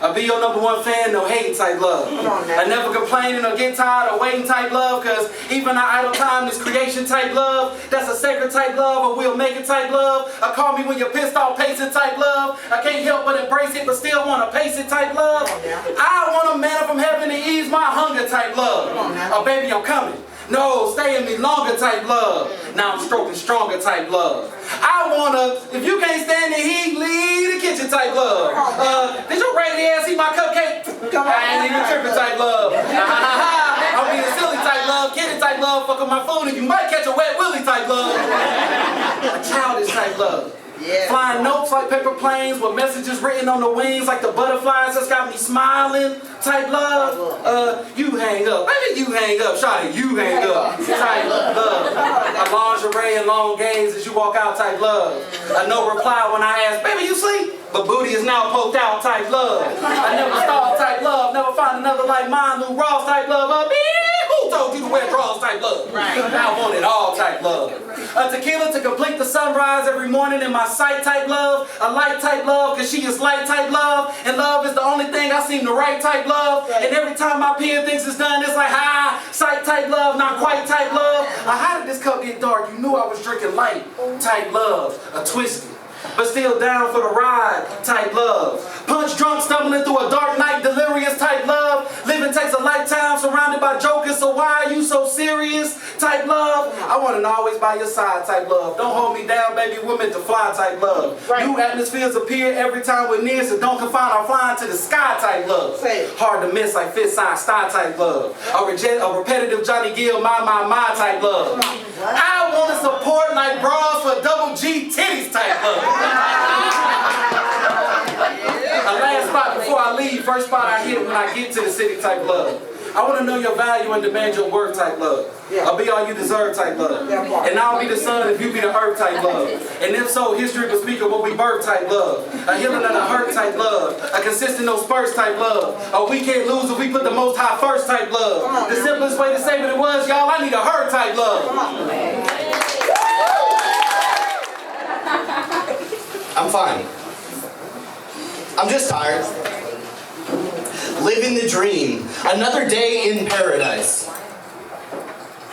I'll be your #1 fan, no hating type love. I never complaining or get tired of waiting type love, cause even our idle time is creation type love. That's a sacred type love, or we'll make it type love. Call me when you're pissed off, pace it type love. I can't help but embrace it, but still wanna pace it type love. I want a man from heaven to ease my hunger type love. Oh baby, I'm coming. No, stay in me longer type love. Now I'm stroking stronger type love. I wanna, if you can't stand the heat, leave the kitchen type love. Did your raggedy ass eat my cupcake? I ain't even tripping type love. I'm being silly type love, kidding type love, fuck up my phone and you might catch a wet willy type love. A childish type love. Yeah. Flying notes like paper planes with messages written on the wings like the butterflies that's got me smiling type love. You hang up. Baby, you hang up. Shawty, you hang up. Type love. A lingerie and long games as you walk out type love. A no reply when I ask, baby, you sleep? But booty is now poked out type love. I never stall type love. Never find another like mine, Lou Ross type love. Who told you to wear drawers type love? Right. I want it all type love. A tequila to complete the sunrise every morning in my sight type love. A light type love because she is light type love. And love is the only thing I seem to write type love. And every time my pen thinks it's done, it's like, sight type love, not quite type love. How did this cup get dark? You knew I was drinking light type love. A twisted, but still down for the ride type love. Punch drunk, stumbling through a dark night, delirious type love. Living takes a lifetime surrounded by jokers, so why are you so serious type love? I want to always by your side type love. Don't hold me down, baby, we're meant to fly type love. Right. New atmospheres appear every time we're near, so don't confine our flying to the sky type love. Hard to miss like Fifth Side Star type love. A repetitive Johnny Gill, my type love. I want to support like bras for double G titties type love. A last spot before I leave, first spot I hit when I get to the city type love. I want to know your value and demand your worth type love. I'll be all you deserve type love. And I'll be the sun if you be the earth type love. And if so, history will speak of what we birth type love. A healing and a hurt type love. A consistent no spurts type love. A we can't lose if we put the most high first type love. The simplest way to say what it was, y'all, I need a hurt type love. I'm fine. I'm just tired. Living the dream. Another day in paradise.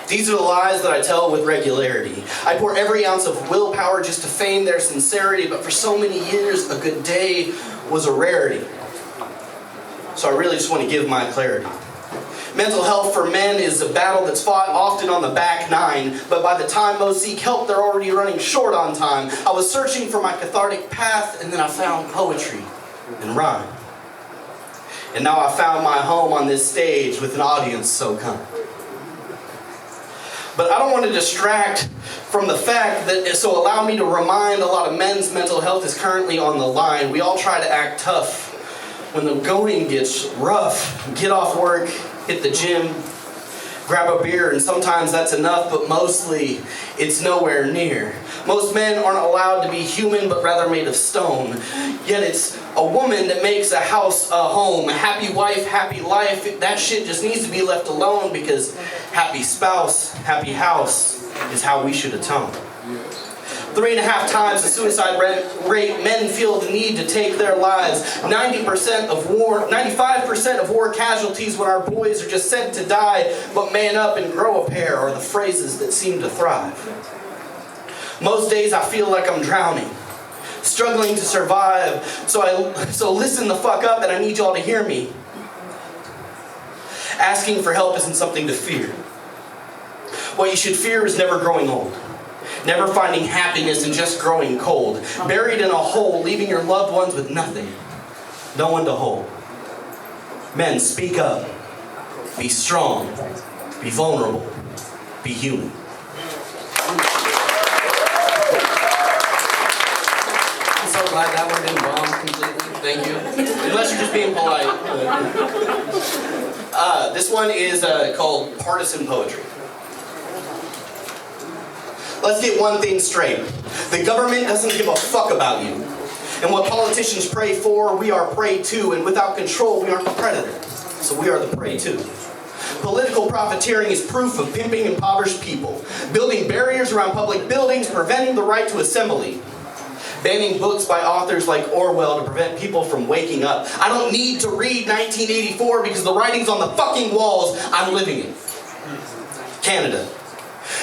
These are the lies that I tell with regularity. I pour every ounce of willpower just to feign their sincerity, but for so many years, a good day was a rarity. So I really just want to give my clarity. Mental health for men is a battle that's fought often on the back nine, but by the time most seek help, they're already running short on time. I was searching for my cathartic path, and then I found poetry and rhyme. And now I found my home on this stage with an audience so kind. But I don't want to distract from the fact that, so allow me to remind a lot of men's mental health is currently on the line. We all try to act tough when the going gets rough. Get off work, hit the gym, grab a beer, and sometimes that's enough, but mostly it's nowhere near. Most men aren't allowed to be human, but rather made of stone. Yet it's a woman that makes a house a home. A happy wife, happy life. That shit just needs to be left alone, because happy spouse, happy house is how we should atone. 3.5 times the suicide rate, men feel the need to take their lives. 95% of war casualties when our boys are just sent to die, but man up and grow a pair are the phrases that seem to thrive. Most days I feel like I'm drowning, struggling to survive, so listen the fuck up, and I need y'all to hear me. Asking for help isn't something to fear. What you should fear is never growing old. Never finding happiness and just growing cold. Buried in a hole, leaving your loved ones with nothing. No one to hold. Men, speak up. Be strong. Be vulnerable. Be human. I'm so glad that one didn't bomb completely. Thank you. Unless you're just being polite. This one is called partisan poetry. Let's get one thing straight. The government doesn't give a fuck about you. And what politicians pray for, we are prey to. And without control, we aren't the predator. So we are the prey too. Political profiteering is proof of pimping impoverished people. Building barriers around public buildings, preventing the right to assembly. Banning books by authors like Orwell to prevent people from waking up. I don't need to read 1984 because the writing's on the fucking walls. I'm living it. Canada.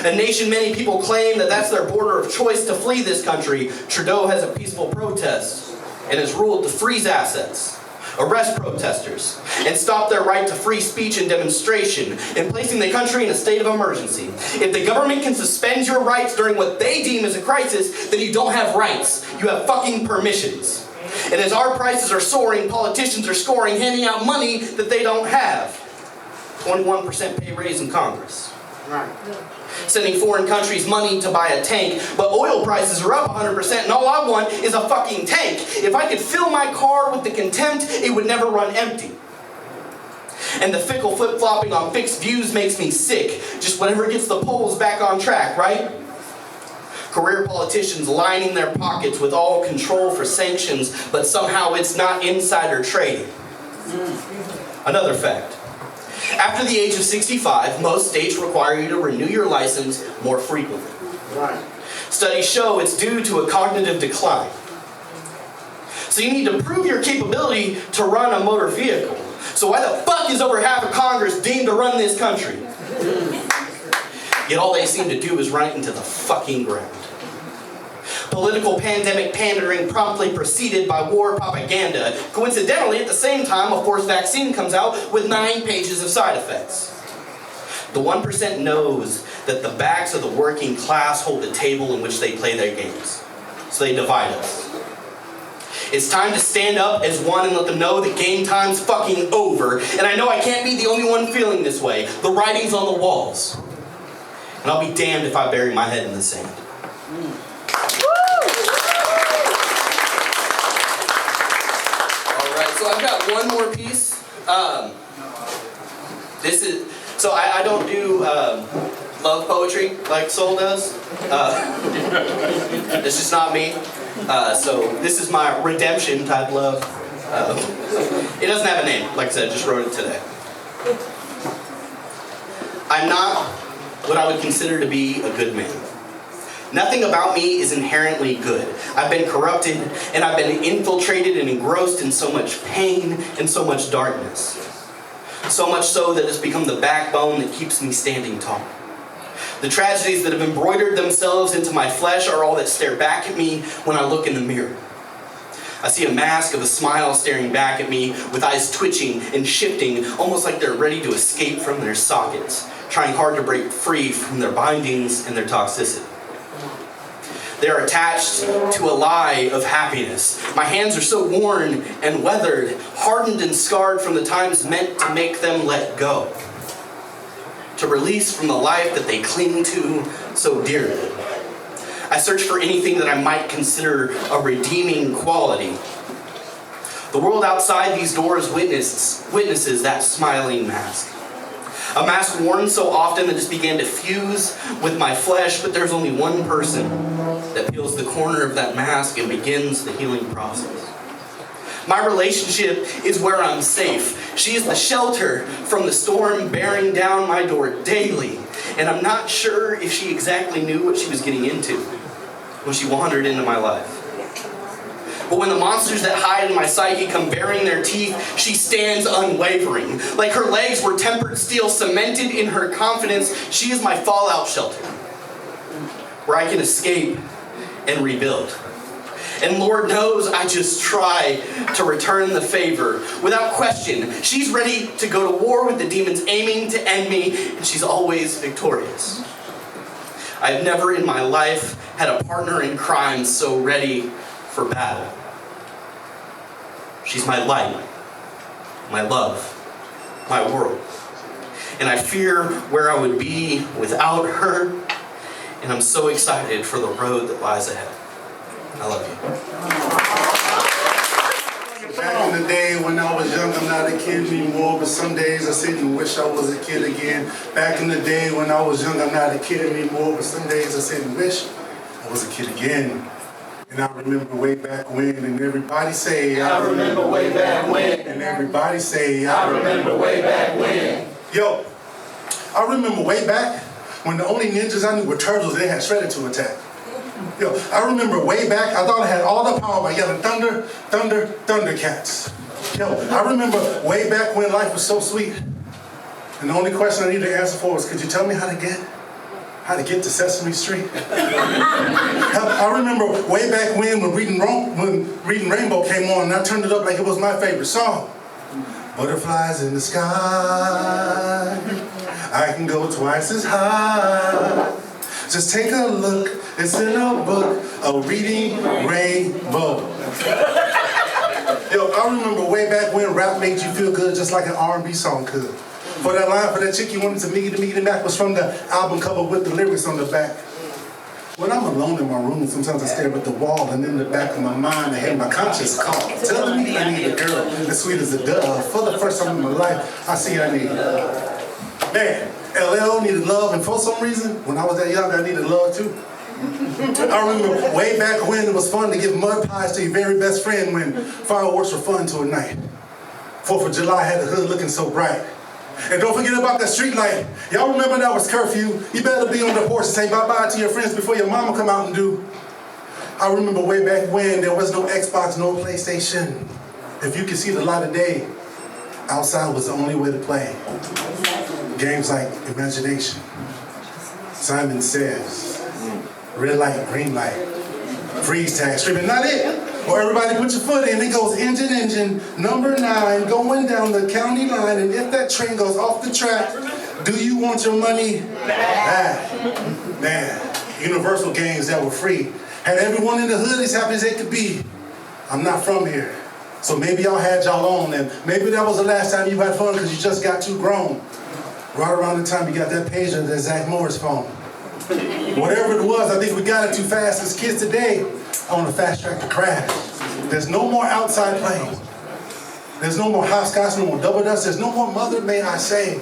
A nation many people claim that that's their border of choice to flee this country. Trudeau has a peaceful protest and has ruled to freeze assets, arrest protesters, and stop their right to free speech and demonstration, and placing the country in a state of emergency. If the government can suspend your rights during what they deem as a crisis, then you don't have rights. You have fucking permissions. And as our prices are soaring, politicians are scoring, handing out money that they don't have. 21% pay raise in Congress. Right. Sending foreign countries money to buy a tank, but oil prices are up 100%, and all I want is a fucking tank. If I could fill my car with the contempt, it would never run empty. And the fickle flip-flopping on fixed views makes me sick. Just whatever gets the polls back on track, right? Career politicians lining their pockets with all control for sanctions, but somehow it's not insider trading. Another fact. After the age of 65, most states require you to renew your license more frequently. Right. Studies show it's due to a cognitive decline. So you need to prove your capability to run a motor vehicle. So why the fuck is over half of Congress deemed to run this country? Yet all they seem to do is run it into the fucking ground. Political pandemic pandering promptly preceded by war propaganda. Coincidentally, at the same time, a forced vaccine comes out with 9 pages of side effects. The 1% knows that the backs of the working class hold the table in which they play their games. So they divide us. It's time to stand up as one and let them know that game time's fucking over. And I know I can't be the only one feeling this way. The writing's on the walls. And I'll be damned if I bury my head in the sand. So I've got one more piece. I don't do love poetry like Soul does. It's just not me. So this is my redemption type love. It doesn't have a name, like I said, just wrote it today. I'm not what I would consider to be a good man. Nothing about me is inherently good. I've been corrupted, and I've been infiltrated and engrossed in so much pain and so much darkness. So much so that it's become the backbone that keeps me standing tall. The tragedies that have embroidered themselves into my flesh are all that stare back at me when I look in the mirror. I see a mask of a smile staring back at me with eyes twitching and shifting, almost like they're ready to escape from their sockets, trying hard to break free from their bindings and their toxicity. They are attached to a lie of happiness. My hands are so worn and weathered, hardened and scarred from the times meant to make them let go, to release from the life that they cling to so dearly. I search for anything that I might consider a redeeming quality. The world outside these doors witnesses that smiling mask. A mask worn so often that it's began to fuse with my flesh, but there's only one person that peels the corner of that mask and begins the healing process. My relationship is where I'm safe. She is the shelter from the storm bearing down my door daily. And I'm not sure if she exactly knew what she was getting into when she wandered into my life. But when the monsters that hide in my psyche come baring their teeth, she stands unwavering. Like her legs were tempered steel, cemented in her confidence, she is my fallout shelter, where I can escape and rebuild. And Lord knows I just try to return the favor. Without question, she's ready to go to war with the demons aiming to end me, and she's always victorious. I have never in my life had a partner in crime so ready for battle. She's my light, my love, my world. And I fear where I would be without her, and I'm so excited for the road that lies ahead. I love you. Back in the day when I was young, I'm not a kid anymore, but some days I sit and wish I was a kid again. Back in the day when I was young, I'm not a kid anymore, but some days I sit and wish I was a kid again. And I remember way back when, and everybody say, I remember way back when. And everybody say, I remember way back when. Yo, I remember way back when the only ninjas I knew were turtles and they had Shredder to attack. Yo, I remember way back, I thought I had all the power by yelling thunder, thunder, thundercats. Yo, I remember way back when life was so sweet. And the only question I needed to answer for was, could you tell me how to get to Sesame Street? I remember way back when Reading Rainbow came on and I turned it up like it was my favorite song. Butterflies in the sky, I can go twice as high. Just take a look, it's in a book, a Reading Rainbow. Yo, I remember way back when rap made you feel good just like an R&B song could. For that line, for that chick you wanted to meet back was from the album cover with the lyrics on the back. When I'm alone in my room, sometimes I stare at the wall, and in the back of my mind, I hear my conscience call, telling me I need a girl as sweet as a dove. For the first time in my life, I see I need love. Man, LL needed love, and for some reason, when I was that young, I needed love too. I remember way back when it was fun to give mud pies to your very best friend when fireworks were fun to a night. 4th of July had the hood looking so bright. And don't forget about that street light. Y'all remember that was curfew. You better be on the porch and say bye-bye to your friends before your mama come out and do. I remember way back when there was no Xbox, no PlayStation. If you could see the light of day, outside was the only way to play. Games like Imagination, Simon Says, Red Light, Green Light, Freeze Tag, Streaming, not it. Or everybody put your foot in, it goes engine, number 9, going down the county line, and if that train goes off the track, do you want your money back? Man, Universal games that were free. Had everyone in the hood as happy as they could be. I'm not from here, so maybe y'all had y'all own, and maybe that was the last time you had fun because you just got too grown. Right around the time you got that pager, that Zach Morris phone. Whatever it was, I think we got it too fast as kids today. I want to fast track the crash. There's no more outside playing. There's no more hopscotch, no more double dutch. There's no more mother may I say.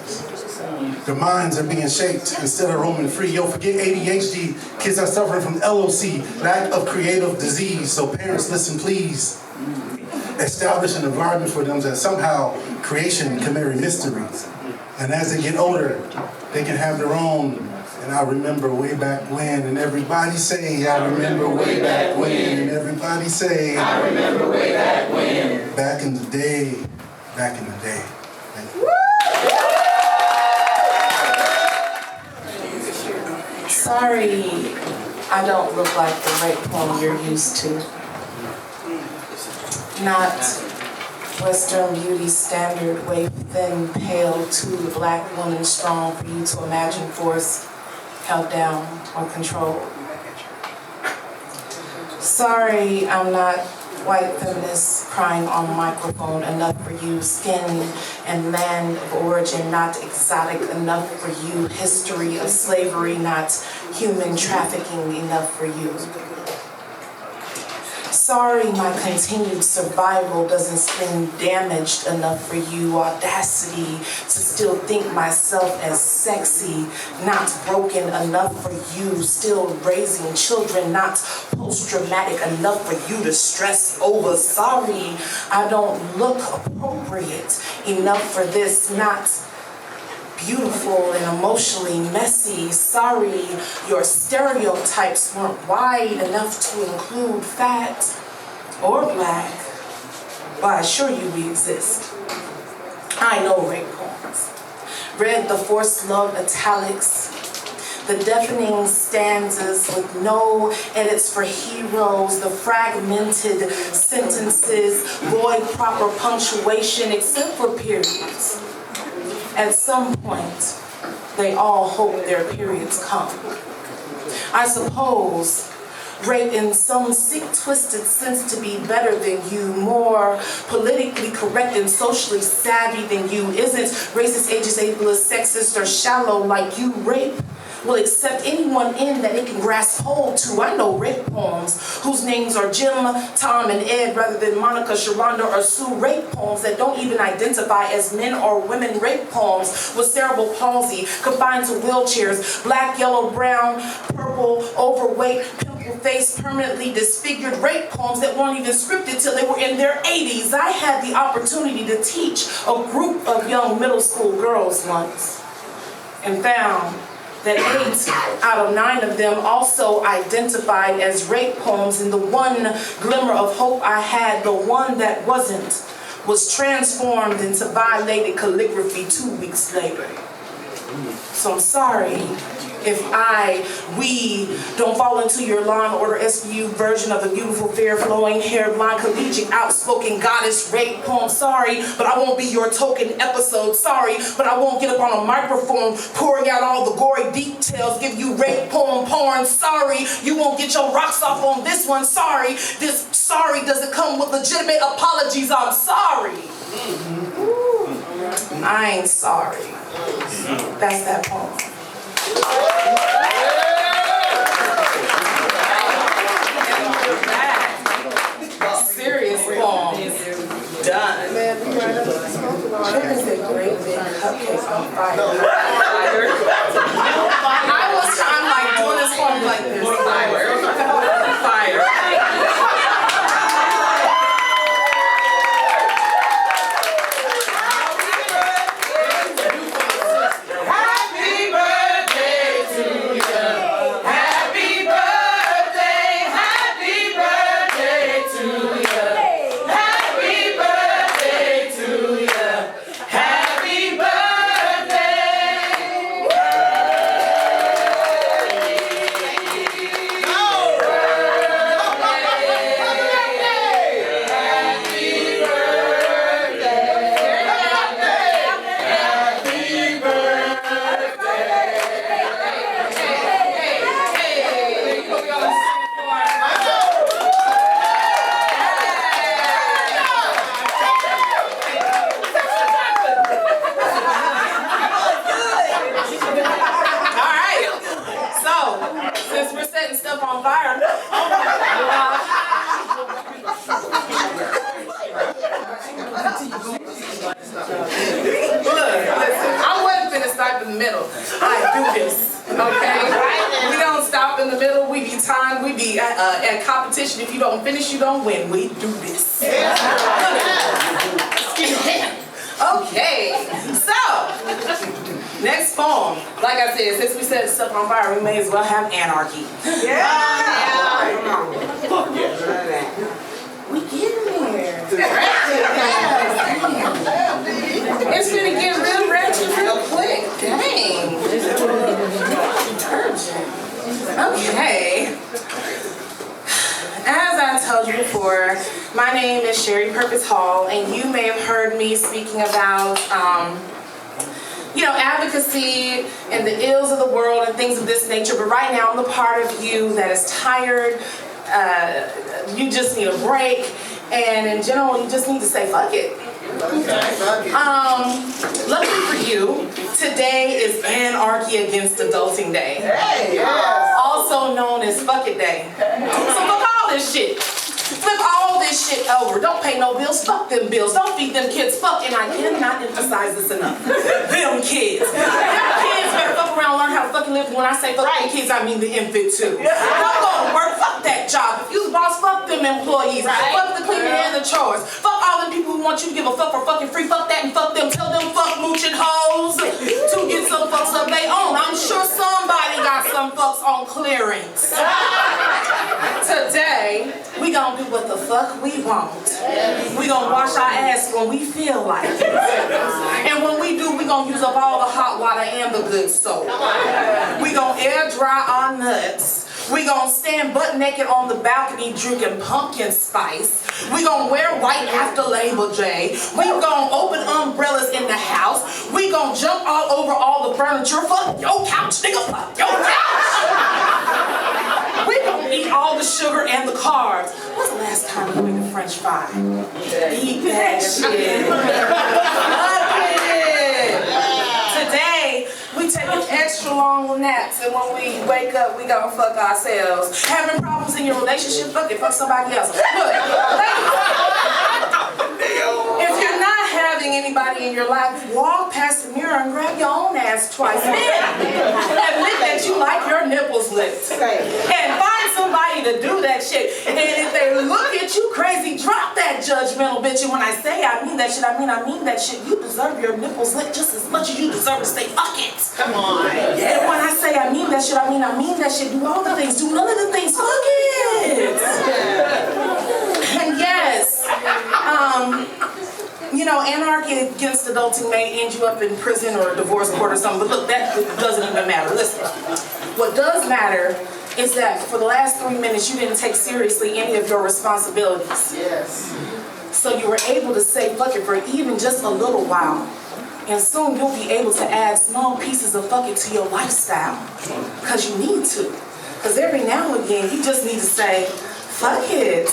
Their minds are being shaped instead of roaming free. Yo, forget ADHD. Kids are suffering from LOC, lack of creative disease. So parents, listen, please. Establish an environment for them that somehow creation can marry mysteries. And as they get older, they can have their own And I remember way back when, and everybody say, I remember way back when, and everybody say, I remember way back when. Back in the day, back in the day. Thank you. Sorry, I don't look like the rape poem you're used to. Not Western beauty standard, waif thin, pale, too black woman strong for you to imagine force held down or controlled. Sorry, I'm not white feminist crying on the microphone enough for you. Skin and land of origin not exotic enough for you. History of slavery not human trafficking enough for you. Sorry, my continued survival doesn't seem damaged enough for you. Audacity to still think myself as sexy, not broken enough for you. Still raising children, not post-traumatic enough for you to stress over. Sorry, I don't look appropriate enough for this. Not beautiful and emotionally messy. Sorry, your stereotypes weren't wide enough to include fat or black, but I assure you we exist. I know rape poems. Read the forced love italics, the deafening stanzas with no edits for heroes, the fragmented sentences, void proper punctuation except for periods. At some point, they all hope their periods come. I suppose rape in some sick, twisted sense to be better than you, more politically correct and socially savvy than you, isn't racist, ageist, ableist, sexist, or shallow like you. Rape will accept anyone in that it can grasp hold to. I know rape poems whose names are Jim, Tom, and Ed rather than Monica, Sharonda, or Sue. Rape poems that don't even identify as men or women. Rape poems with cerebral palsy, confined to wheelchairs, black, yellow, brown, purple, overweight, pimple face, permanently disfigured. Rape poems that weren't even scripted till they were in their 80s. I had the opportunity to teach a group of young middle school girls once and found that 8 out of 9 of them also identified as rape poems, and the one glimmer of hope I had, the one that wasn't, was transformed into violated calligraphy 2 weeks later. So I'm sorry if we don't fall into your Law and Order SVU version of the beautiful, fair, flowing hair, blonde, collegiate, outspoken goddess rape poem. Sorry, but I won't be your token episode. Sorry, but I won't get up on a microphone pouring out all the gory details, give you rape poem porn. Sorry, you won't get your rocks off on this one. Sorry, this sorry doesn't come with legitimate apologies. I'm sorry. I ain't sorry. That's that poem. Serious poem. Done. That is a great big cupcake on fire. I'm like doing this poem like this. Fire. If you don't finish, you don't win. We do this. Okay, so Next poem. Like I said, since we set stuff on fire, we may as well have anarchy. We getting there. It's gonna get real ratchet real quick. Dang. Okay. As I told you before, my name is Sherry Purpose Hall, and you may have heard me speaking about advocacy and the ills of the world and things of this nature, but right now I'm the part of you that is tired, you just need a break, and in general, you just need to say, fuck it. Luckily for you, today is Anarchy Against Adulting Day. Also known as Fuck It Day. So fuck all this shit. Flip all this shit over. Don't pay no bills. Fuck them bills. Don't feed them kids. Fuck, and I cannot emphasize this enough. Them kids. Them kids better fuck around and learn how to fucking live. When I say fuck them kids, I mean the infant too. Don't go to work. Fuck that job. If you the boss, fuck them employees. Fuck the cleaning and the chores. Fuck all them people who want you to give a fuck for fucking free. Fuck that and fuck them. Tell them fuck mooching hoes to get some fucks of their own. I'm sure somebody got some fucks on clearance. Today, we gonna do what the fuck we want. We gonna wash our ass when we feel like it. And when we do, we gonna use up all the hot water and the good soap. We gonna air dry our nuts. We gonna stand butt naked on the balcony drinking pumpkin spice. We gonna wear white after Labor Day. We gonna open umbrellas in the house. We gonna jump all over all the furniture. Fuck your couch, nigga, fuck your couch. We gonna eat all the sugar and the carbs. When's the last time you ate a French fry? Eat that shit. Today, we taking extra long naps, and when we wake up, we gonna fuck ourselves. Having problems in your relationship, fuck it, fuck somebody else. Look, if you're not having anybody in your life, walk past the mirror and grab your own ass twice. Then admit that you like your nipples licked. And find somebody to do that shit. And if they look at you crazy, drop that judgmental bitch. And when I say I mean that shit, I mean that shit. You deserve your nipples licked just as much as you deserve to say fuck it. Come on. Yeah. And when I say I mean that shit, I mean that shit. Do all the things, do none of the things. Fuck it. And yes, anarchy against adulting may end you up in prison or a divorce court or something, but look, that doesn't even matter. Listen, what does matter is that for the last 3 minutes, you didn't take seriously any of your responsibilities. Yes. So you were able to say fuck it for even just a little while. And soon you'll be able to add small pieces of fuck it to your lifestyle. Because you need to. Because every now and again, you just need to say, fuck it.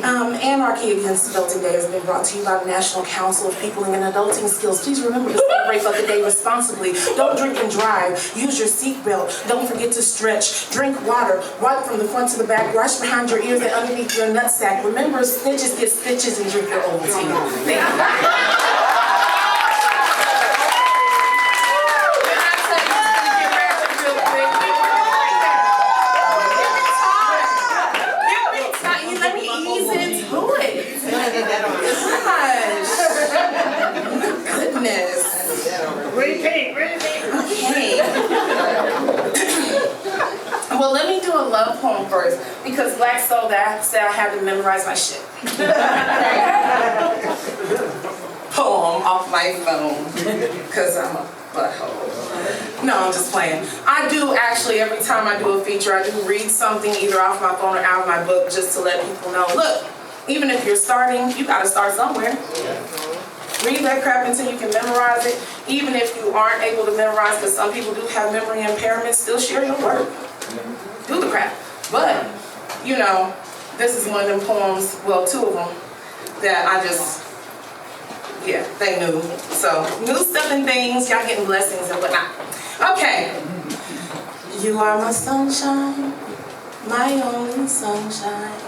Anarchy Against Adulting Day has been brought to you by the National Council of People in Adulting Skills. Please remember to celebrate Fuck It Day responsibly. Don't drink and drive. Use your seatbelt. Don't forget to stretch. Drink water. Wipe from the front to the back. Brush behind your ears and underneath your nutsack. Remember, snitches get stitches, and drink your own tea. Thank you. Repeat. Okay. Well, let me do a love poem first, because Black Soul that said I had to memorize my shit. Poem off my phone, because I'm a butthole. No, I'm just playing. I do actually, every time I do a feature, I do read something either off my phone or out of my book, just to let people know, look, even if you're starting, you gotta start somewhere. Read that crap until you can memorize it. Even if you aren't able to memorize, because some people do have memory impairments, still share your work. Do the crap. But, this is one of them poems, well, 2 of them, that I just, they knew. So, new stuff and things, y'all getting blessings and whatnot. Okay. You are my sunshine, my only sunshine.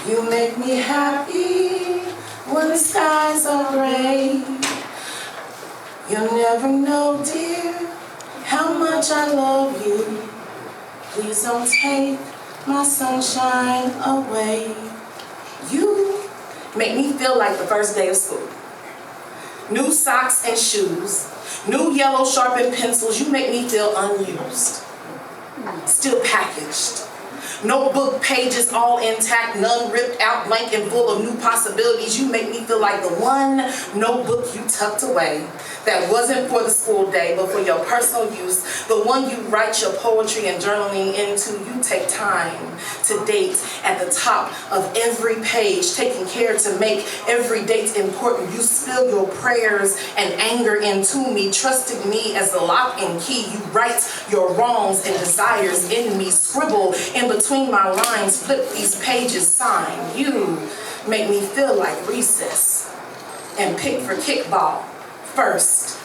You make me happy when the skies are gray. You'll never know, dear, how much I love you. Please don't take my sunshine away. You make me feel like the first day of school. new socks and shoes, new yellow sharpened pencils. You make me feel unused, still packaged. Notebook pages all intact, none ripped out, blank and full of new possibilities. You make me feel like the one notebook you tucked away that wasn't for the school day, but for your personal use. The one you write your poetry and journaling into. You take time to date at the top of every page, taking care to make every date important. You spill your prayers and anger into me, trusting me as the lock and key. You write your wrongs and desires in me, scribble in between my lines, flip these pages, sign. You make me feel like recess and pick for kickball. First,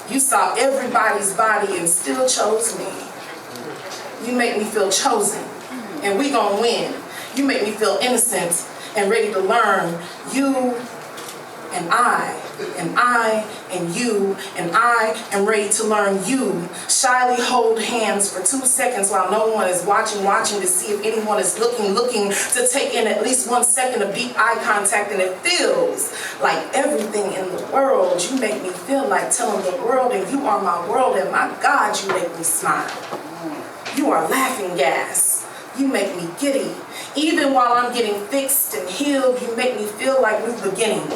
you saw everybody's body and still chose me. You make me feel chosen, and we gon' win. You make me feel innocent and ready to learn. You and I and you and I am ready to learn. You shyly hold hands for 2 seconds while no one is watching to see if anyone is looking to take in at least 1 second of deep eye contact, and it feels like everything in the world. You make me feel like telling the world, and you are my world, and my God, you make me smile. You are laughing gas. You make me giddy. Even while I'm getting fixed and healed, you make me feel like new beginning.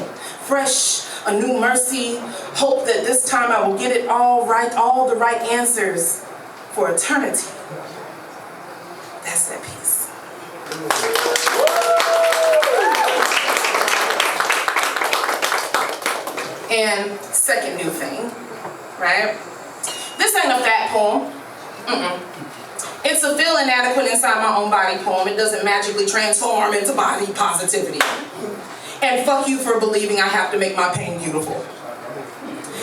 Fresh, a new mercy, hope that this time I will get it all right, all the right answers for eternity. That's that piece. And second new thing, right? This ain't a fat poem. It's a feel inadequate inside my own body poem. It doesn't magically transform into body positivity. And fuck you for believing I have to make my pain beautiful.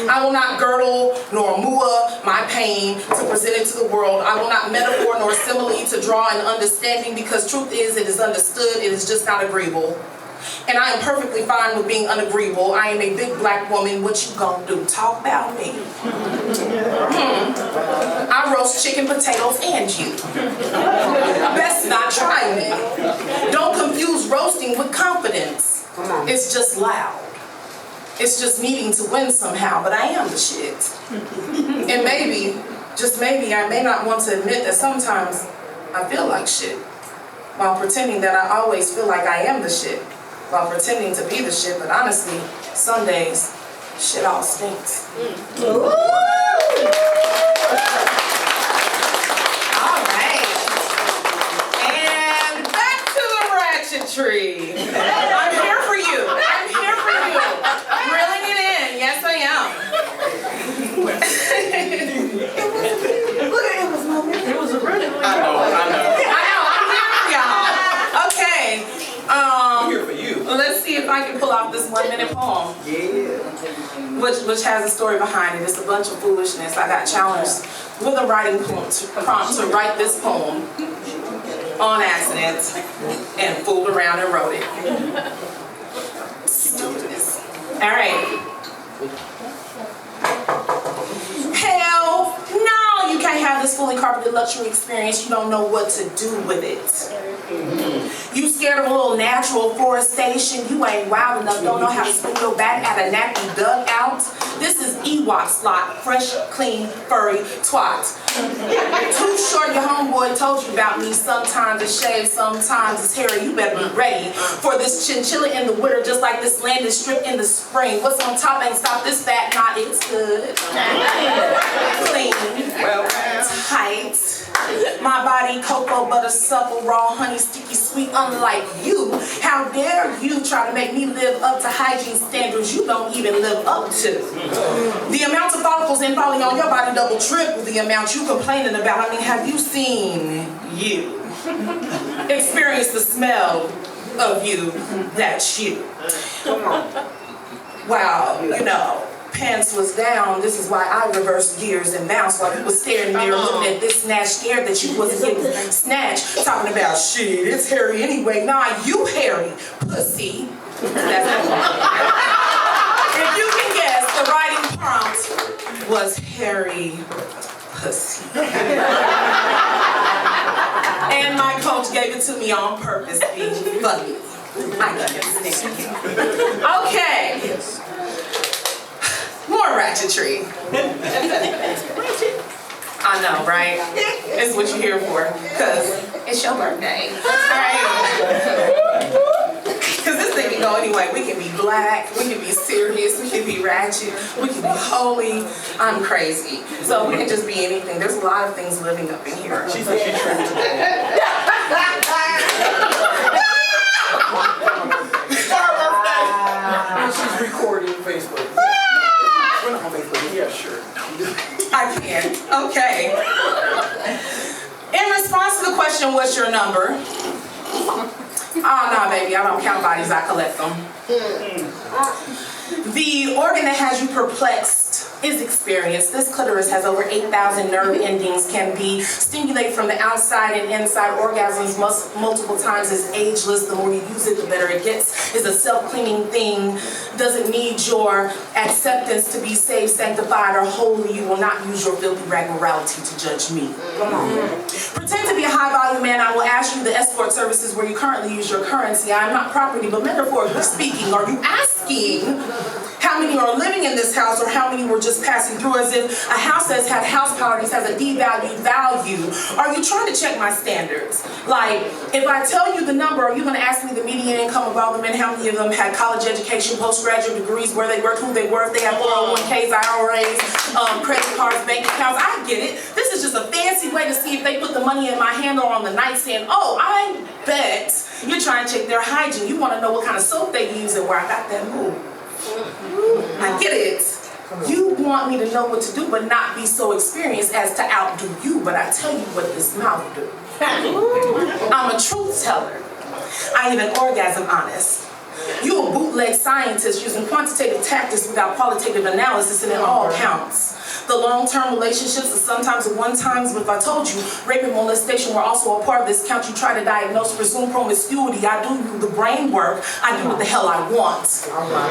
I will not girdle nor mua my pain to present it to the world. I will not metaphor nor simile to draw an understanding, because truth is, it is understood, it is just not agreeable. And I am perfectly fine with being unagreeable. I am a big black woman. What you gonna do? Talk about me. I roast chicken, potatoes, and you. Best not try me. Don't confuse roasting with confidence. It's just loud. It's just needing to win somehow, but I am the shit. And maybe, just maybe, I may not want to admit that sometimes I feel like shit, while pretending that I always feel like I am the shit, while pretending to be the shit, but honestly, some days, shit all stinks. All right. And back to the ratchet tree. I'm here for you. I'm here for you. Reeling it in. Yes, I am. Look at it. Was moment. It was a really. I know. I'm here for y'all. Okay. I'm here for you. Let's see if I can pull off this 1 minute poem. Yeah. Which has a story behind it. It's a bunch of foolishness. I got challenged with a writing prompt to write this poem on accident and fooled around and wrote it. Stupidness. All right. Hell no, you can't have this fully carpeted luxury experience. You don't know what to do with it. You scared of a little natural forestation. You ain't wild enough, don't know how to spin your back at a nappy dugout. This is Ewok slot, fresh, clean, furry twat. Too short, your homeboy told you about me. Sometimes it's shaved, sometimes it's hairy. You better be ready for this chinchilla in the winter, just like this landed strip in the spring. What's on top ain't stop this fat knot. It's good. Clean, tight. My body, cocoa butter, supple, raw, honey, sticky, sweet, unlike you. How dare you try to make me live up to hygiene standards you don't even live up to. The amount of follicles involving on your body double triple the amount you complaining about. I mean, have you seen you? Experience the smell of you, that's you. Wow, you know. Pants was down, this is why I reversed gears and bounced while you was staring in the mirror looking at this snatch, scared that you wasn't getting snatched, talking about shit, it's hairy anyway. Nah, you hairy, pussy. That's if you can guess, the writing prompt was hairy pussy. And my coach gave it to me on purpose, being funny. I can't stand it. Okay. more ratchetry. I know, right? It's what you're here for, because it's your birthday. Because this thing can go anyway. We can be black, we can be serious, we can be ratchet, we can be holy. I'm crazy. So we can just be anything. There's a lot of things living up in here. She said she's trying to she's recording Facebook. We're not on Facebook. Yeah, sure. I can't. Okay. In response to the question, what's your number? Oh, no, baby, I don't count bodies, I collect them. The organ that has you perplexed is experience. This clitoris has over 8,000 nerve endings, can be stimulated from the outside and inside. Orgasms multiple times, is ageless. The more you use it, the better it gets. It's a self-cleaning thing. Doesn't need your acceptance to be saved, sanctified, or holy. You will not use your filthy rag morality to judge me. Come on. Pretend to be a high-volume man. I will ask you the escort services where you currently use your currency. I am not property, but metaphorically speaking, are you asking how many are living in this house or how many were just passing through, as if a house that's had house parties has a devalued value? Are you trying to check my standards? Like, if I tell you the number, are you going to ask me the median income of all the men, how many of them had college education, postgraduate degrees, where they worked, who they were, if they have 401ks, IRAs, credit cards, bank accounts? I get it. This is just a fancy way to see if they put the money in my hand or on the nightstand. Oh, I bet you're trying to check their hygiene. You want to know what kind of soap they use and where I got that move. I get it. You want me to know what to do, but not be so experienced as to outdo you. But I tell you what this mouth do. I'm a truth teller. I even orgasm honest. You a bootleg scientist using quantitative tactics without qualitative analysis, and it all counts. The long-term relationships are sometimes the one-times, but if I told you rape and molestation were also a part of this count, you try to diagnose presumed promiscuity. I do the brain work. I do what the hell I want.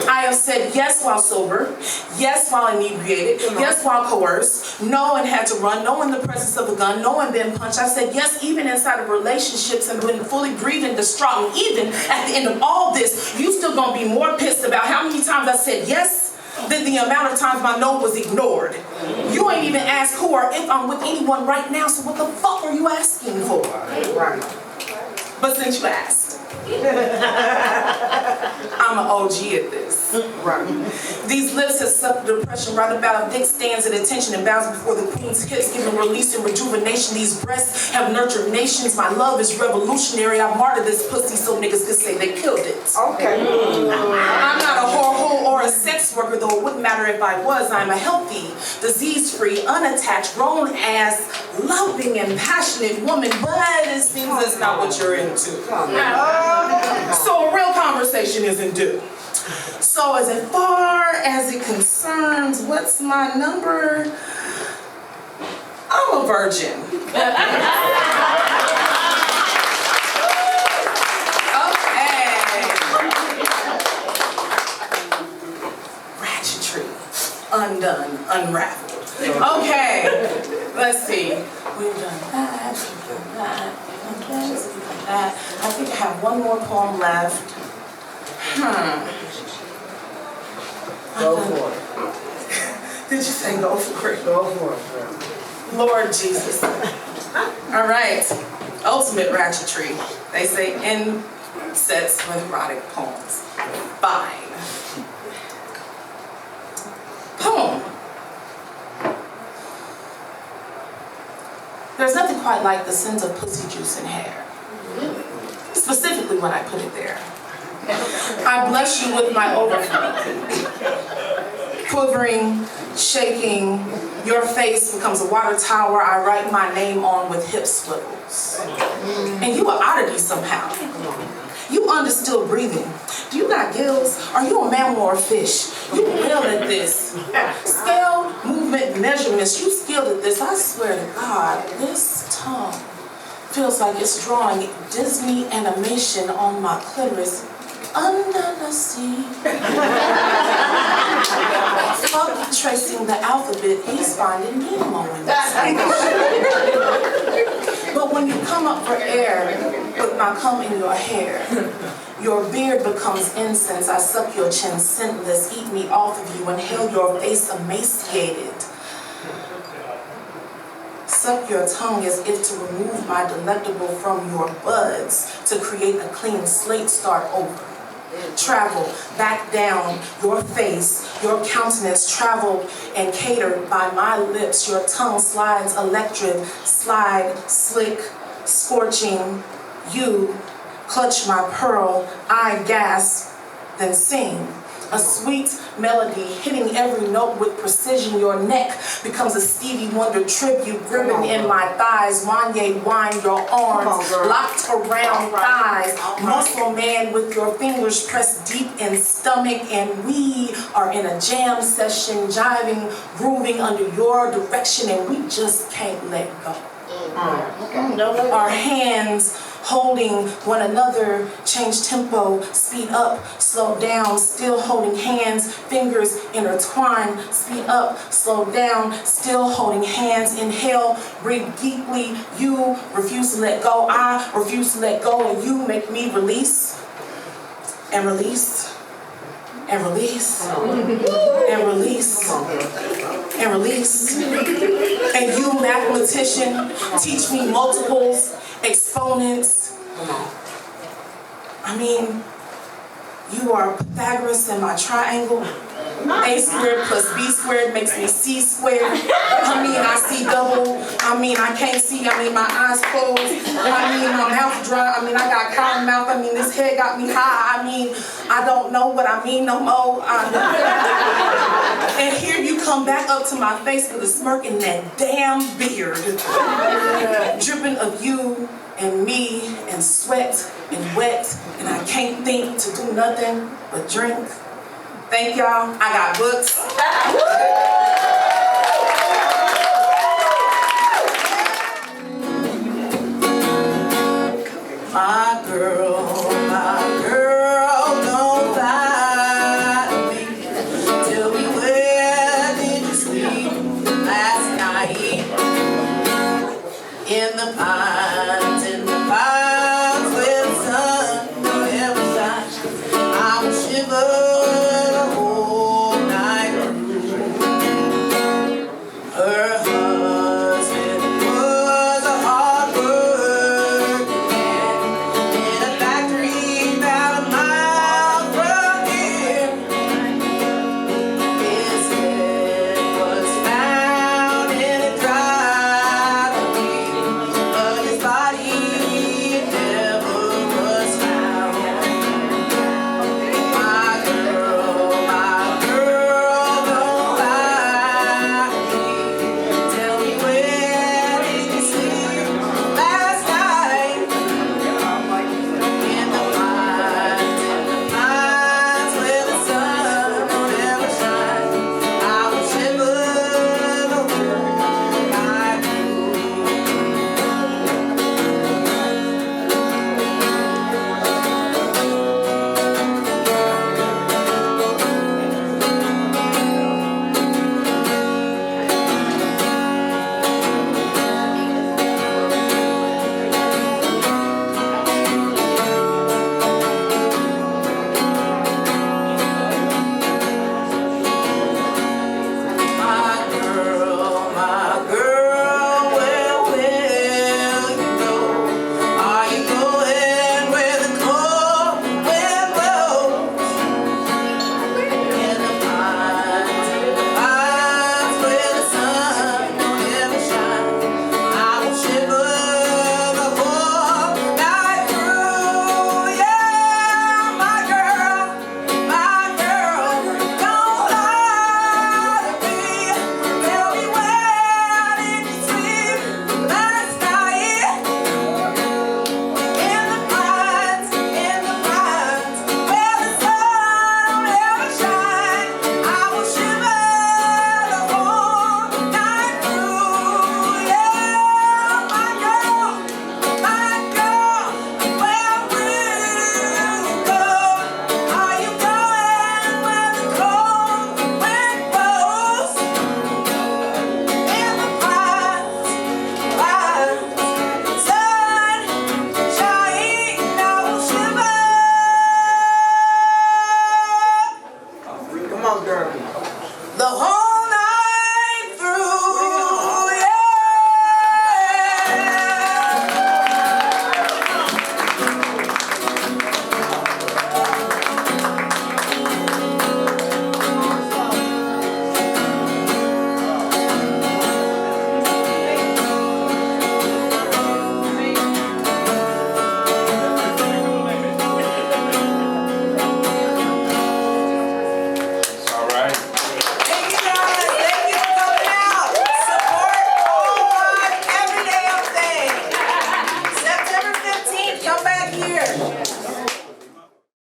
I have said yes while sober, yes while inebriated, yes while coerced, no and had to run, no in the presence of a gun, no and been punched. I said yes even inside of relationships and been fully grieved and distraught. And even at the end of all this, you still gonna be more pissed about how many times I said yes than the amount of times my no was ignored. You ain't even asked who or if I'm with anyone right now, so what the fuck are you asking for? But since you asked, I'm an OG at this. These lips have sucked the depression right about. Dick stands at attention and bows before the queen's hips, giving release and rejuvenation. These breasts have nurtured nations. My love is revolutionary. I martyred this pussy so niggas could say they killed it. Okay. I'm not a whore or a sex worker, though it wouldn't matter if I was. I'm a healthy, disease-free, unattached, grown-ass, loving and passionate woman, but it seems that's not what you're into. So a real conversation isn't due. So as far as it concerns, what's my number? I'm a virgin. Okay. Ratchetry. Undone. Unraveled. Okay. Let's see. We've done that. We've done that. We've done that. I think I have one more poem left. Go for it. Did you say go for it? Go for it. Lord Jesus. All right. Ultimate ratchetry. They say end sets with erotic poems. Fine. Poem. There's nothing quite like the scent of pussy juice and hair. Specifically when I put it there. I bless you with my overflow. Quivering, shaking, your face becomes a water tower I write my name on with hip swivels. And you are oddity somehow. You understood breathing. Do you got gills? Are you a mammal or a fish? You nailed at this. Scale, movement, measurements, you skilled at this. I swear to God, this tongue feels like it's drawing Disney animation on my clitoris. Under the sea. Fuck tracing the alphabet, he's finding Nemo in this. But when you come up for air with my cum in your hair, your beard becomes incense. I suck your chin scentless, eat me off of you, inhale your face emaciated. Suck your tongue as if to remove my delectable from your buds, to create a clean slate, start over. Travel back down your face, your countenance traveled and catered by my lips. Your tongue slides electric, slide, slick, scorching. You clutch my pearl, I gasp, then sing. A sweet melody hitting every note with precision. Your neck becomes a Stevie Wonder tribute, gripping in my thighs. Wanye wine, your arms locked around thighs. Muscle man with your fingers pressed deep in stomach, and we are in a jam session, jiving, grooving under your direction, and we just can't let go. Our hands holding one another, change tempo, speed up, slow down, still holding hands, fingers intertwine, speed up, slow down, still holding hands, inhale, breathe deeply, you refuse to let go, I refuse to let go, and you make me release, and release, and release, and release, and release, and you, mathematician, teach me multiples, exponents. I mean, you are Pythagoras in my triangle. A squared plus B squared makes me C squared. I mean, I see double. I mean, I can't see. I mean, my eyes closed. I mean, my mouth dry. I mean, I got cotton mouth. I mean, this head got me high. I mean, I don't know what I mean no more. And here you come back up to my face with a smirk and that damn beard. Dripping of you and me and sweat and wet, and I can't think to do nothing but drink. Thank y'all. I got books. My girl.